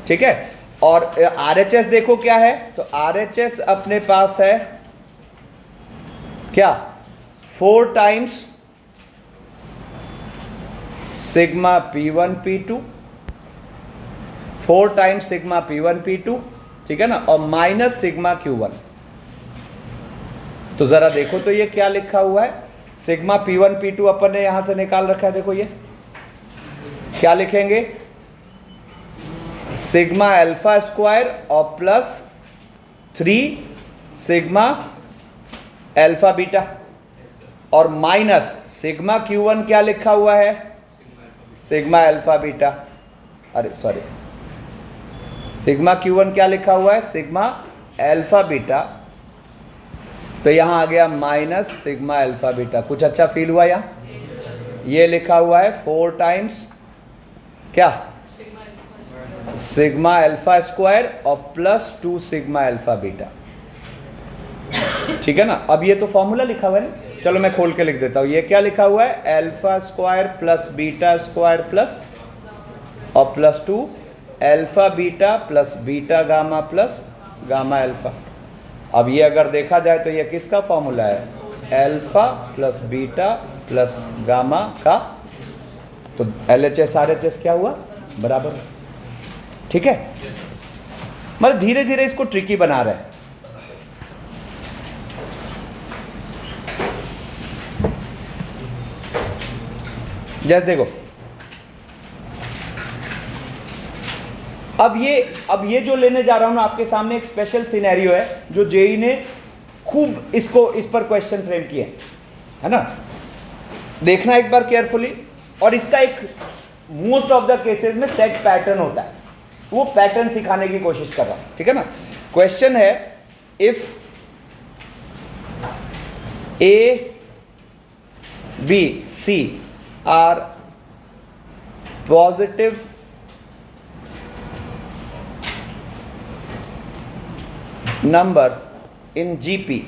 [SPEAKER 1] ठीक है, और RHS देखो क्या है, तो RHS अपने पास है क्या, 4 times sigma P1 P2, 4 times sigma P1 P2, ठीक है ना, और माइनस सिग्मा Q1। तो जरा देखो तो ये क्या लिखा हुआ है, सिग्मा P1 P2 अपन ने यहां से निकाल रखा है, देखो ये क्या लिखेंगे, सिग्मा अल्फा स्क्वायर और प्लस 3 सिग्मा अल्फा बीटा, और माइनस सिग्मा Q1 क्या लिखा हुआ है, सिग्मा अल्फा बीटा, अरे सॉरी, सिग्मा Q1 क्या लिखा हुआ है, सिग्मा अल्फा बीटा। तो यहां आ गया माइनस सिग्मा अल्फा बीटा। कुछ अच्छा फील हुआ यहां, ये लिखा हुआ है 4 टाइम्स क्या, सिग्मा अल्फा स्क्वायर और प्लस 2 सिग्मा अल्फा बीटा। ठीक है ना, अब ये तो फॉर्मूला लिखा हुआ है ना, चलो मैं खोल के लिख देता हूं। ये क्या लिखा हुआ है, alpha square plus beta square plus और plus 2 alpha beta plus beta gamma plus gamma alpha. अब ये अगर देखा जाए तो ये किसका फॉर्मूला है, alpha plus beta plus gamma का, तो LHS RHS क्या हुआ, बराबर। ठीक है, मतलब धीरे धीरे इसको ट्रिकी बना रहे हैं। जैसे देखो, अब ये जो लेने जा रहा हूं ना आपके सामने, एक स्पेशल सिनेरियो है जो जेई ने खूब इस पर क्वेश्चन फ्रेम किए है ना, देखना एक बार केयरफुली। और इसका एक मोस्ट ऑफ द केसेस में सेट पैटर्न होता है, वो पैटर्न सिखाने की कोशिश कर रहा हूं, ठीक है ना। क्वेश्चन है, if A, B, C are positive numbers in GP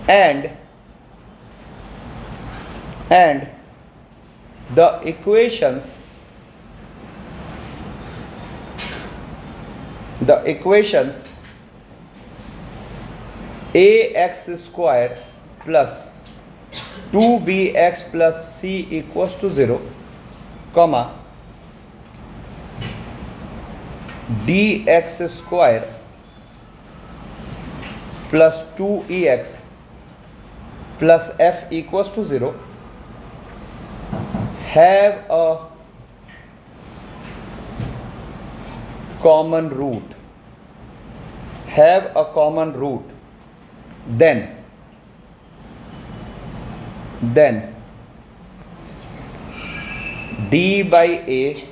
[SPEAKER 1] and the equations ax square plus 2bx plus c equals to 0, comma dx square plus 2ex plus f equals to 0 have a common root, then d by a,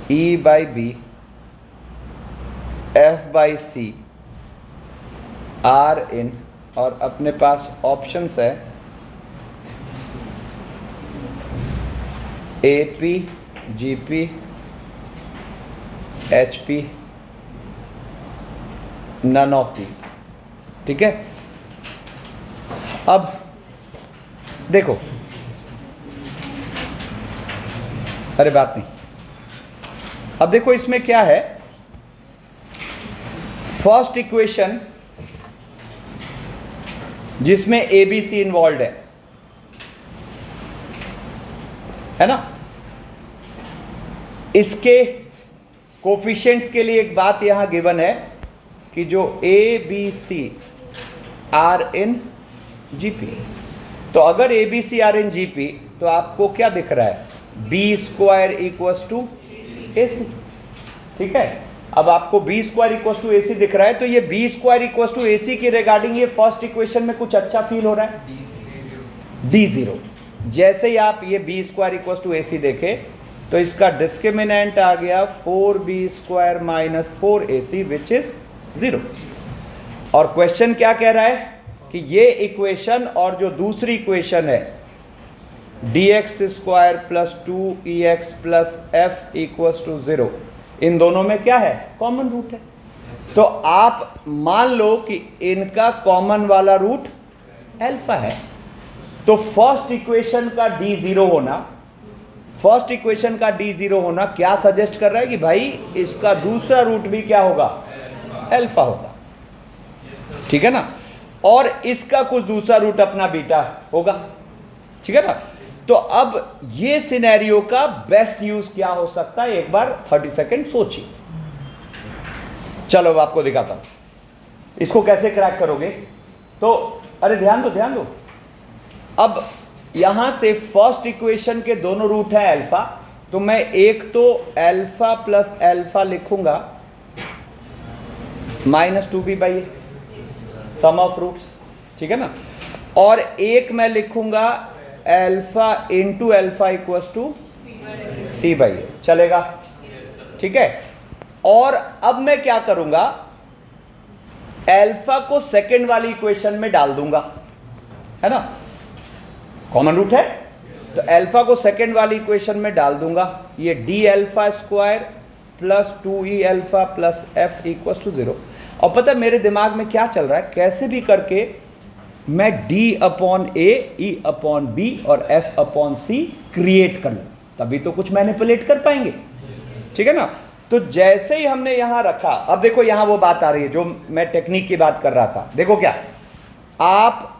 [SPEAKER 1] e by b, f by c are in, और अपने पास options है A P, G P, H P, none of these. ठीक है, अब देखो, अरे बात नहीं, अब देखो इसमें क्या है। फर्स्ट इक्वेशन जिसमें ए बी सी इन्वॉल्व है ना, इसके कोफिशिएंट्स के लिए एक बात यहां गिवन है कि जो A B C are in GP, तो अगर A B C are in GP तो आपको क्या दिख रहा है, B square equals to A C. ठीक है, अब आपको B square equals to A C दिख रहा है, तो ये B square equals to A C के रिगार्डिंग ये फर्स्ट इक्वेशन में कुछ अच्छा फील हो रहा है, डी जीरो। जैसे ही आप ये B square equals to A सी देखे तो इसका डिस्क्रिमिनेंट आ गया 4b square minus 4ac which is 0। और क्वेश्चन क्या कह रहा है कि ये इक्वेशन और जो दूसरी इक्वेशन है dx square plus 2ex plus f equals to 0, इन दोनों में क्या है, कॉमन रूट है। तो आप मान लो कि इनका कॉमन वाला रूट अल्फा है, तो फर्स्ट इक्वेशन का d0 होना, फर्स्ट इक्वेशन का d0 होना क्या सजेस्ट कर रहा है कि भाई इसका दूसरा रूट भी क्या होगा, अल्फा होगा। ठीक है ना, और इसका कुछ दूसरा रूट अपना बीटा होगा। ठीक है ना, तो अब ये सिनेरियो का बेस्ट यूज क्या हो सकता है, एक बार 30 सेकेंड सोचिए। चलो अब आपको दिखाता हूं इसको कैसे क्रैक करोगे। तो अरे ध्यान दो ध्यान दो, अब यहां से फर्स्ट इक्वेशन के दोनों रूट है अल्फा, तो मैं एक तो अल्फा प्लस अल्फा लिखूंगा minus 2b by A, sum of roots. ठीक है ना, और एक मैं लिखूंगा alpha into alpha equals to C by A, चलेगा। ठीक है, और अब मैं क्या करूंगा, अल्फा को सेकेंड वाली इक्वेशन में डाल दूंगा, है ना, कॉमन रूट है, तो अल्फा को सेकेंड वाली इक्वेशन में डाल दूंगा। ये D alpha square plus 2e alpha plus f equals to 0। और पता है मेरे दिमाग में क्या चल रहा है, कैसे भी करके मैं d upon a, e upon b और f अपॉन c क्रिएट कर लूं, तभी तो कुछ मैनिपुलेट कर पाएंगे। ठीक है ना, तो जैसे ही हमने यहां रखा, अब देखो यहां वो बात आ रही है जो मैं टेक्निक की बात कर रहा था। देखो क्या, आप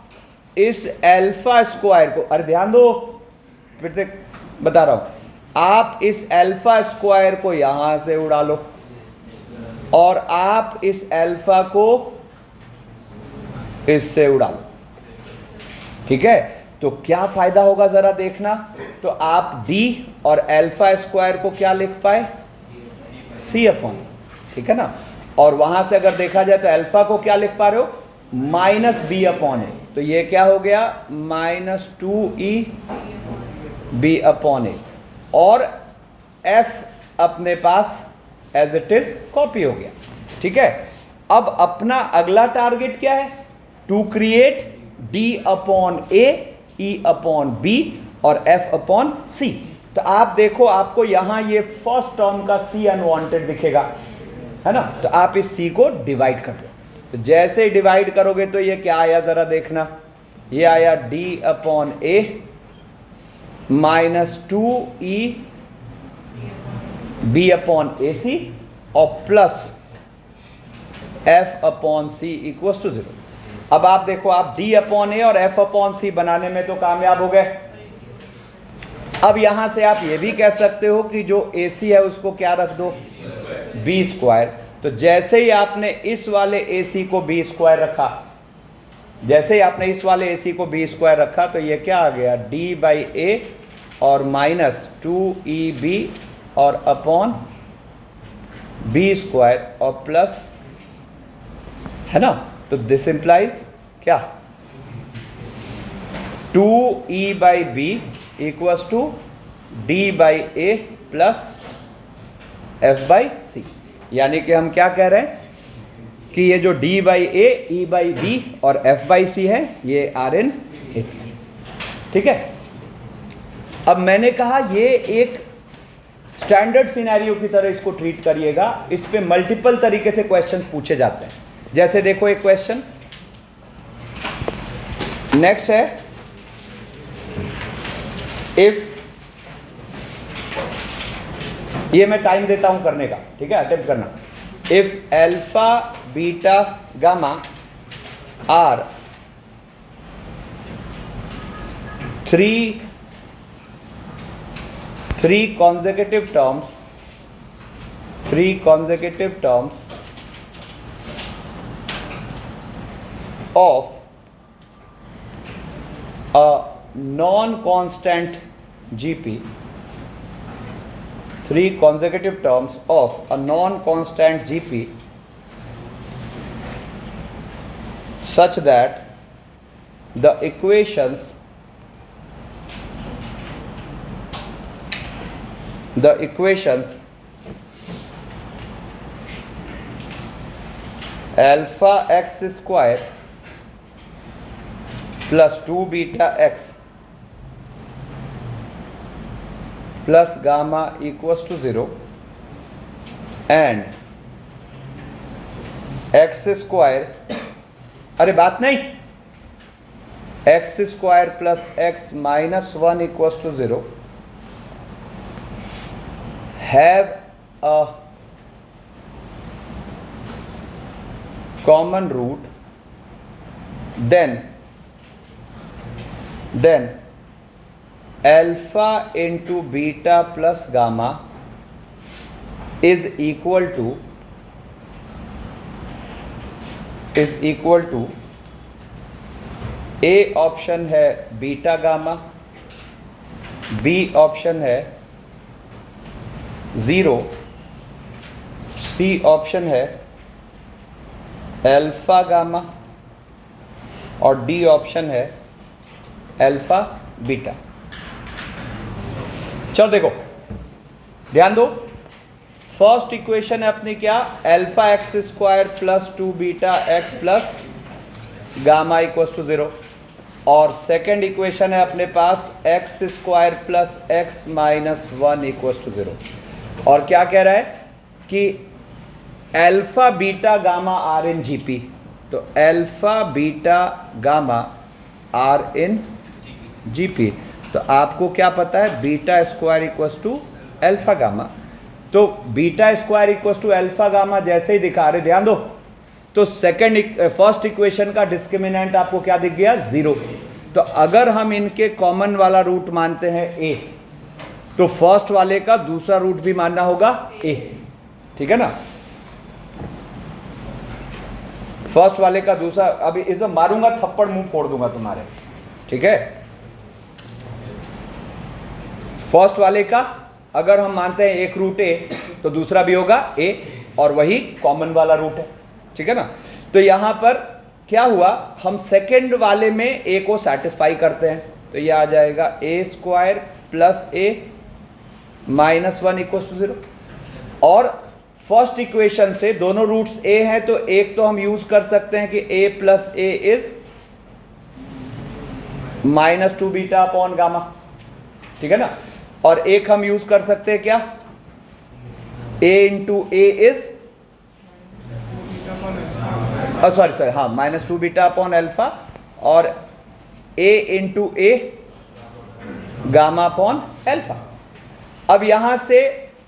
[SPEAKER 1] इस अल्फा स्क्वायर को, अरे ध्यान दो, फिर से बता रहा हूं, आप इस अल्फा स्क्वायर को यहां से उड़ा लो और आप इस अल्फा को इससे उड़ा लो। ठीक है, तो क्या फायदा होगा जरा देखना। तो आप d और अल्फा स्क्वायर को क्या लिख पाए, c अपॉन, ठीक है ना, और वहां से अगर देखा जाए तो अल्फा को क्या लिख पा रहे हो, माइनस b अपॉन ए, तो ये क्या हो गया माइनस 2e b अपॉन ए, और f अपने पास एज इट इज कॉपी हो गया। ठीक है, अब अपना अगला टारगेट क्या है, to create d upon a, e upon b और f अपॉन c। तो आप देखो, आपको यहां ये फर्स्ट टर्म का c अनवांटेड दिखेगा, है ना, तो आप इस c को डिवाइड कर दो। तो जैसे ही डिवाइड करोगे तो ये क्या आया जरा देखना, ये आया d upon a minus 2e b upon A C और plus f upon C equals to 0। अब आप देखो, आप d अपॉन ए और f अपॉन सी बनाने में तो कामयाब हो गए। अब यहां से आप ये भी कह सकते हो कि जो ए सी है उसको क्या रख दो, b स्क्वायर। तो जैसे ही आपने इस वाले ए सी को b स्क्वायर रखा, जैसे ही आपने इस वाले ए सी को b स्क्वायर रखा, तो ये क्या आ गया, d बाई ए और माइनस 2e b और अपॉन b स्क्वायर और प्लस, है ना, तो दिस इंप्लाइज क्या, 2e by B equals to d by A plus f by C. यानी कि हम क्या कह रहे हैं कि ये जो d by A, E by B और f बाई सी है ये आर इन ए टी। ठीक है, अब मैंने कहा ये एक स्टैंडर्ड सिनेरियो की तरह इसको ट्रीट करिएगा। इस पे मल्टीपल तरीके से क्वेश्चन पूछे जाते हैं। जैसे देखो एक क्वेश्चन नेक्स्ट है, इफ, ये मैं टाइम देता हूं करने का, ठीक है, अटेम्प्ट करना। If alpha beta gamma are three consecutive terms of a non-constant GP, 3 consecutive terms of a non-constant GP such that the equations alpha x square plus 2 beta x plus gamma equals to 0 and x square, अरे बात नहीं, x square plus x minus 1 equals to 0 have a common root, then alpha into beta plus gamma is equal to A option है beta gamma, B option है 0, C option है alpha gamma और D option है alpha beta. चलो देखो, ध्यान दो, first equation है अपनी क्या, alpha X square plus 2 beta X plus gamma equals to 0, और सेकेंड इक्वेशन है अपने पास X square plus X minus 1 equals to 0। और क्या कह रहा है कि alpha beta gamma are in GP, तो alpha beta gamma are in GP, तो आपको क्या पता है, beta square equals to alpha gamma, तो beta square equals to alpha gamma जैसे ही दिखा रहे, ध्यान दो, तो फर्स्ट इक्वेशन का डिस्क्रिमिनेंट आपको क्या दिख गया, 0। तो अगर हम इनके कॉमन वाला रूट मानते हैं a, तो फर्स्ट वाले का दूसरा रूट भी मानना होगा a, ठीक है ना, फर्स्ट वाले का दूसरा, अभी इसे मारूंगा थप्पड़ मुंह फोड़ दूंगा तुम्हारे, ठीक है। फर्स्ट वाले का अगर हम मानते हैं एक रूट a, तो दूसरा भी होगा a, और वही कॉमन वाला रूट है, ठीक है ना। तो यहां पर क्या हुआ, हम सेकंड वाले में a को सेटिस्फाई करते हैं, तो ये आ जाएगा a square plus a minus 1 equal to 0, और फर्स्ट इक्वेशन से दोनों रूट्स a हैं, तो एक तो हम यूज कर सकते हैं कि a plus a is minus 2 beta upon gamma, ठीक है ना, और एक हम यूज कर सकते हैं क्या, a into a is sorry हाँ माइनस 2 बीटा अपॉन अल्फा, और a into a gamma upon alpha. अब यहां से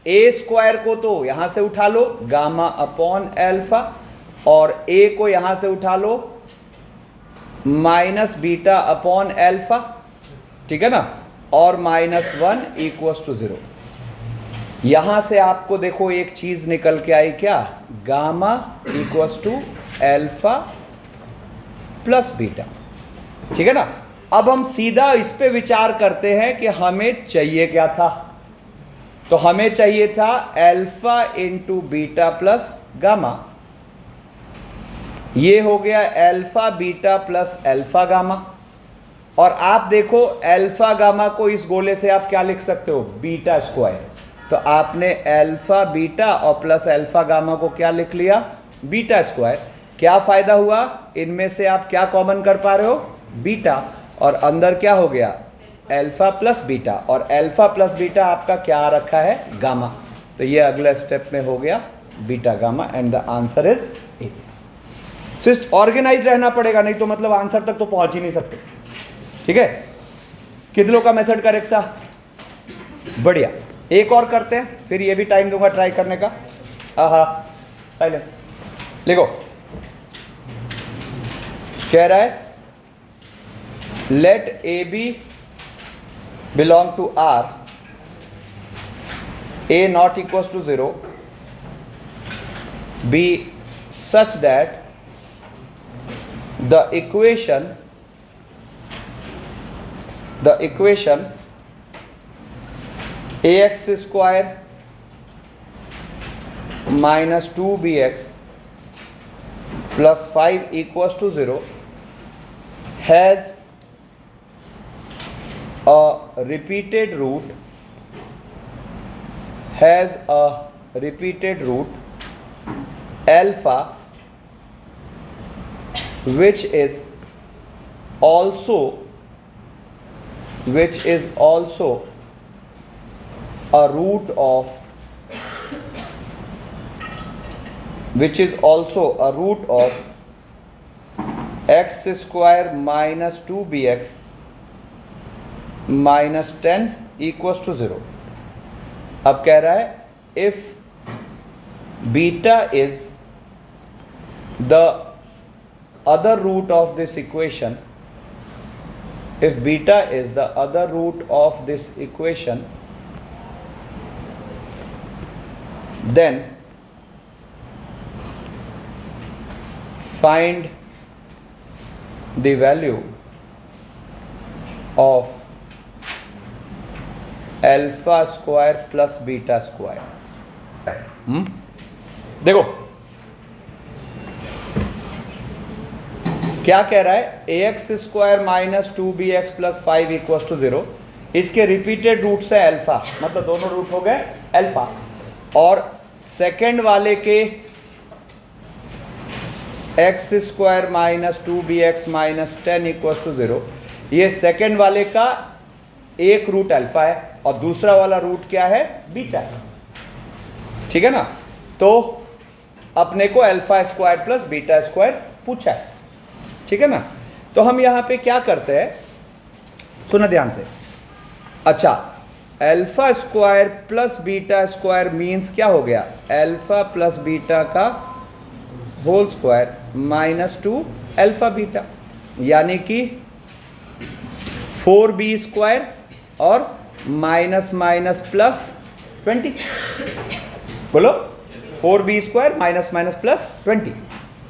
[SPEAKER 1] a स्क्वायर को तो यहां से उठा लो गामा अपॉन अल्फा, और a को यहां से उठा लो माइनस बीटा अपॉन अल्फा, ठीक है ना, और माइनस 1 इक्वल्स टू 0। यहां से आपको देखो एक चीज निकल के आई क्या, gamma equals to alpha plus beta, ठीक है ना। अब हम सीधा इस पे विचार करते हैं कि हमें चाहिए क्या था, तो हमें चाहिए था alpha into beta plus gamma, ये हो गया alpha beta plus alpha gamma, और आप देखो अल्फा गामा को इस गोले से आप क्या लिख सकते हो, बीटा स्क्वायर, तो आपने अल्फा बीटा और प्लस अल्फा गामा को क्या लिख लिया, बीटा स्क्वायर। क्या फायदा हुआ, इनमें से आप क्या कॉमन कर पा रहे हो, बीटा, और अंदर क्या हो गया, अल्फा प्लस बीटा, और अल्फा प्लस बीटा आपका क्या आ रखा है, गामा। तो ये अगला स्टेप में हो गया beta gamma, and the answer is a. सिर्फ ऑर्गेनाइज रहना पड़ेगा, नहीं तो मतलब आंसर तक तो पहुंच ही नहीं सकते। ठीक है, कितनों का मेथड करेक्ट था, बढ़िया। एक और करते हैं, फिर ये भी टाइम दूंगा ट्राई करने का। आहा, साइलेंस, लिखो। कह रहा है let A B belong to R, A not equal to 0, B such that the equation ax square minus 2bx plus 5 equals to 0 has a repeated root alpha, which is also a root of x square minus 2bx minus 10 equals to 0. अब कह रहा है if beta is the other root of this equation, if beta is the other root of this equation, then find the value of alpha square plus beta square. देखो क्या कह रहा है, A X square minus 2bx plus 5 equal to 0, इसके repeated roots है alpha, मतलब दोनों root हो गए अल्फा, और सेकेंड वाले के x square minus 2bx minus 10 equal to 0, ये सेकेंड वाले का एक रूट अल्फा है और दूसरा वाला रूट क्या है, बीटा है। ठीक है ना, तो अपने को alpha square plus beta square पूछा है। ठीक है ना, तो हम यहां पे क्या करते हैं, सुना ध्यान से। अच्छा, alpha square plus beta square means क्या हो गया, अल्फा प्लस बीटा का whole square minus 2 alpha beta, यानी कि 4b स्क्वायर और माइनस माइनस प्लस 20। बोलो, 4b square minus minus plus 20।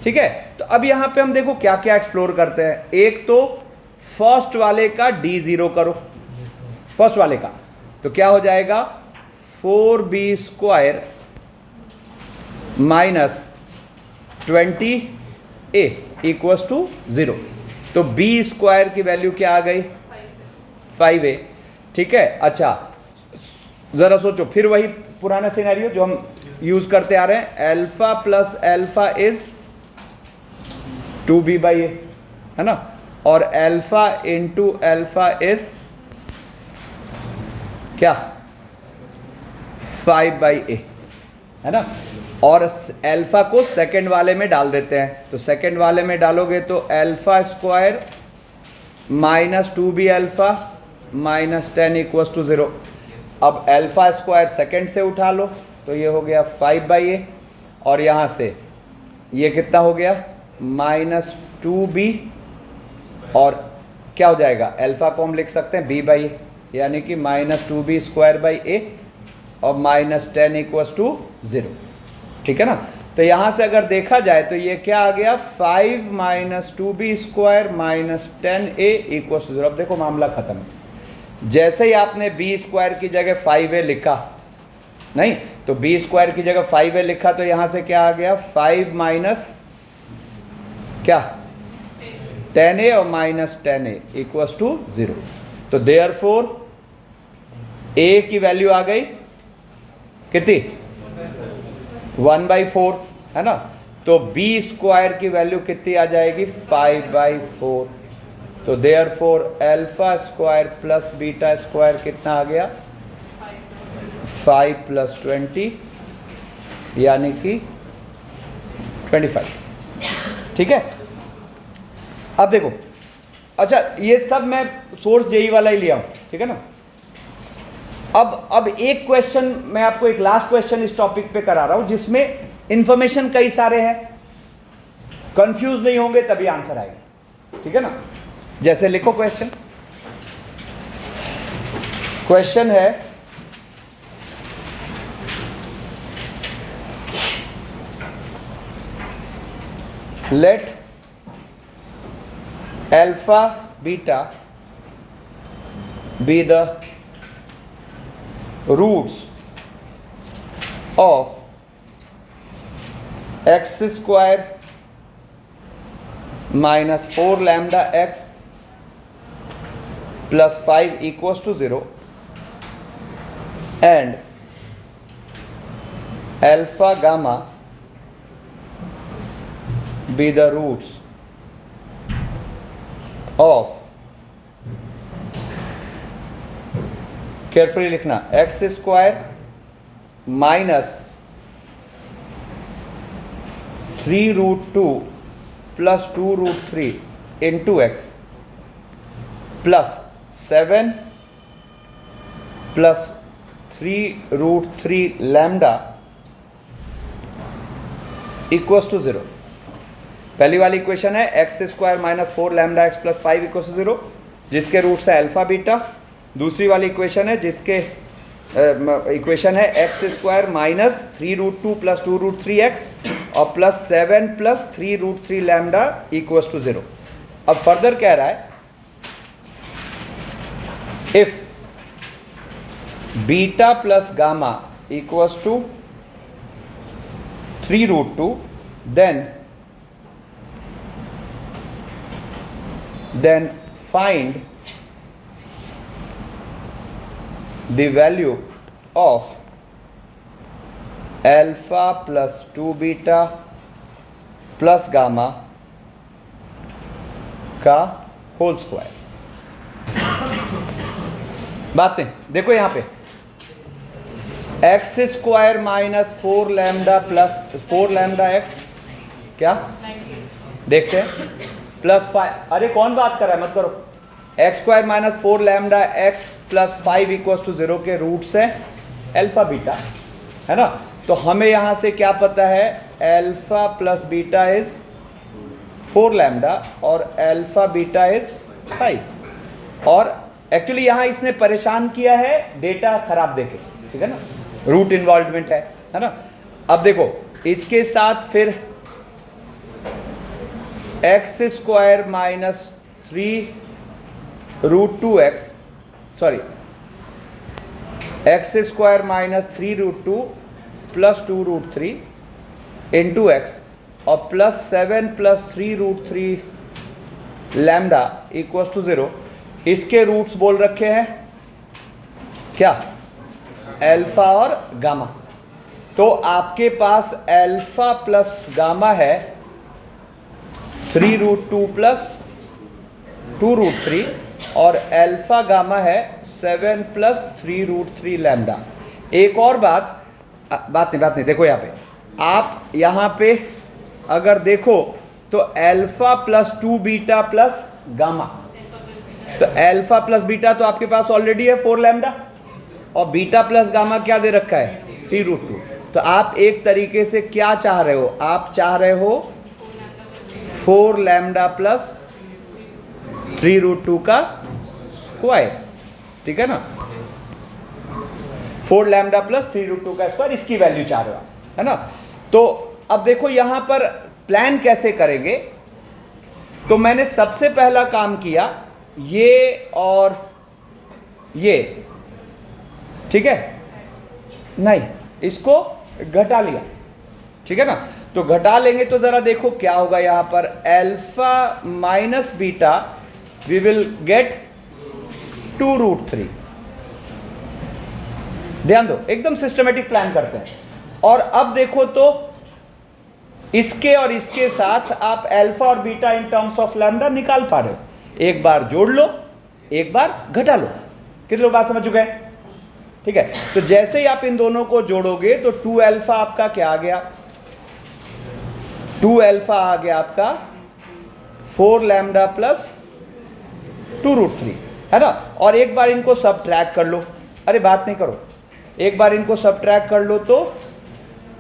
[SPEAKER 1] ठीक है, तो अब यहां पे हम देखो क्या क्या एक्सप्लोर करते हैं। एक तो फर्स्ट वाले का d0 करो, फर्स्ट वाले का, तो क्या हो जाएगा 4b square minus 20a equals to 0। तो b स्क्वायर की वैल्यू क्या आ गई, 5a। ठीक है, अच्छा जरा सोचो, फिर वही पुराना सिनेरियो जो हम यूज करते आ रहे हैं, alpha plus alpha is 2b by A, है ना, और अल्फा इंटू अल्फा इज क्या, 5 बाई ए, है ना, और अल्फा को सेकंड वाले में डाल देते हैं। तो सेकंड वाले में डालोगे तो alpha square minus 2b alpha minus 10 equals to 0। अब अल्फा स्क्वायर सेकंड से उठा लो तो ये हो गया 5 बाई ए, और यहाँ से ये कितना हो गया माइनस 2b, और क्या हो जाएगा, अल्फा को हम लिख सकते हैं b बाई ए, यानी कि minus 2b square by A और माइनस 10 इक्वल्स टू 0। ठीक है ना, तो यहाँ से अगर देखा जाए तो ये क्या आ गया, 5 minus 2b square minus 10a equals to 0। अब देखो मामला खत्म। जैसे ही आपने b स्क्वायर की जगह 5a लिखा, नहीं तो b स्क्वायर की जगह 5a लिखा, तो यहाँ से क्या आ गया, 5 माइनस क्या 10a और माइनस 10a इक्वल्स टू 0। तो देयरफॉर a की वैल्यू आ गई कितनी, 1/4, है ना। तो बी स्क्वायर की वैल्यू कितनी आ जाएगी 5/4। तो therefore alpha square plus beta square कितना आ गया 5 + 20 यानी कि 25। ठीक है, अब देखो, अच्छा ये सब मैं सोर्स जेई वाला ही लिया हूं, ठीक है ना। अब एक क्वेश्चन मैं आपको, एक लास्ट क्वेश्चन इस टॉपिक पे करा रहा हूं जिसमें इंफॉर्मेशन कई सारे हैं, कंफ्यूज नहीं होंगे तभी आंसर आएगा, ठीक है ना। जैसे लिखो क्वेश्चन, क्वेश्चन है let alpha beta be the roots of x square minus 4 lambda x plus 5 equals to 0 and alpha gamma be the roots of, carefully लिखना, X square minus 3√2 plus 2√3 into X plus 7 plus 3√3 lambda equals to 0। पहली वाली equation है X square minus 4 lambda x plus 5 equals to 0, जिसके roots है alpha beta. दूसरी वाली equation है जिसके इक्वेशन है X square minus 3√2 plus 2√3 X और plus 7 plus 3√3 lambda equals to 0। अब फर्दर कह रहा है if beta plus gamma equals to 3√2 then find the value of alpha plus 2 beta plus gamma का होल स्क्वायर। बातें देखो यहां पे, x square minus 4 lambda plus 4 lambda x क्या देखते हैं प्लस 5, अरे कौन बात कर रहा है, मत करो। X square minus 4 lambda x plus 5 equals to 0 के रूट्स है अल्फा बीटा, है ना। तो हमें यहां से क्या पता है, alpha plus beta is 4 lambda और अल्फा बीटा इज 5। और एक्चुअली यहां इसने परेशान किया है डेटा खराब देके, ठीक है ना, रूट इन्वॉल्वमेंट है ना। अब देखो इसके साथ फिर X square minus 3√2 X, sorry X square minus 3√2 plus 2√3 into X और plus 7 plus 3√3 lambda equals to 0। इसके रूट्स बोल रखे हैं क्या, अल्फा और गामा। तो आपके पास अल्फा प्लस गामा है 3√2 प्लस 2√3 और अल्फा गामा है 7 प्लस 3√3 लैम्डा। एक और बात नहीं देखो यहाँ पे, आप यहाँ पे अगर देखो तो alpha plus 2 beta plus gamma, तो अल्फा प्लस बीटा तो आपके पास ऑलरेडी है 4 लैम्डा और बीटा प्लस गामा क्या दे रखा है 3√2। तो आप एक तरीके से क्या चाह रहे हो, आप चाह रहे हो 4 लैम्डा प्लस 3√2 का स्क्वायर, ठीक है ना, 4 लैम्डा प्लस 3√2 का स्क्वायर, इसकी वैल्यू चाह रहे हो, है ना। तो अब देखो यहां पर प्लान कैसे करेंगे। तो मैंने सबसे पहला काम किया ये और ये, ठीक है, नहीं इसको घटा लिया, ठीक है ना। तो घटा लेंगे तो जरा देखो क्या होगा, यहां पर alpha minus beta V will get 2√3। ध्यान दो, एकदम सिस्टमेटिक प्लान करते हैं। और अब देखो तो इसके और इसके साथ आप अल्फा और beta in terms of lambda निकाल पा रहे हो। एक बार जोड़ लो, एक बार घटा लो। कितने लोग बात समझ चुके हैं? ठीक है, तो जैसे ही आप इन दोनों को जोड़ोगे तो 2 अल्फा आपका क्या आ गया? 2 अल्फा आ गया आपका 4 लैम्डा प्लस 2√3, है ना। और एक बार इनको सबट्रैक्ट कर लो, अरे बात नहीं करो, एक बार इनको सबट्रैक्ट कर लो तो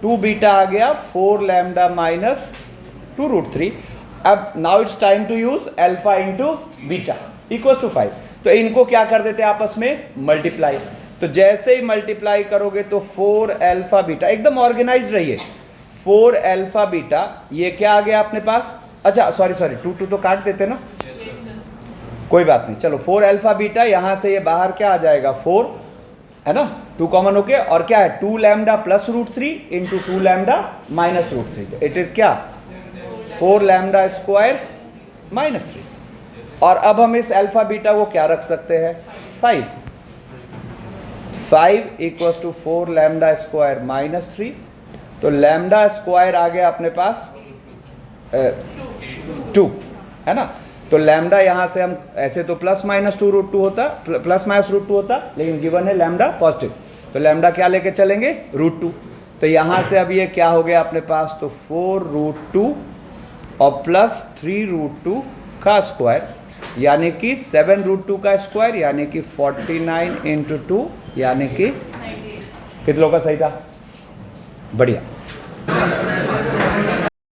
[SPEAKER 1] 2 बीटा आ गया 4 लैम्डा माइनस 2√3। अब now it's time to use alpha into beta equals to 5। तो इनको क्या कर देते हैं आपस में? मल्टीप्लाई। तो जैसे ही मल्टीप्लाई करोगे तो 4 अल्फा बीटा, एकदम ऑर्गेनाइज रहिए, 4 अल्फा बीटा, ये क्या आ गया अपने पास? अच्छा सॉरी 2 तो काट देते ना, कोई बात नहीं, चलो 4 अल्फा बीटा, यहां से ये बाहर क्या आ जाएगा 4, है ना, 2 कॉमन होके, और क्या है 2 lambda plus √3 into 2 lambda minus √3, it is क्या 4 लैम्डा स्क्वायर माइनस 3। और अब हम इस अल्फा बीटा को क्या रख सकते हैं? 5 equals to 4 lambda square minus 3। तो लैम्डा स्क्वायर आ गया अपने पास 2, है ना। तो लैम्डा यहां से हम ऐसे तो प्लस माइनस 2√2 होता, प्लस माइनस √2 होता, लेकिन गिवन है लैम्डा पॉजिटिव, तो लैम्डा क्या लेके चलेंगे? √2। तो यहां से अब ये क्या हो गया अपने पास? तो 4√2 और प्लस 3√2 का स्क्वायर, यानी कि 7√2 का स्क्वायर, यानी कि 49 इंटू 2, यानी कि कितनों का सही था? बढ़िया।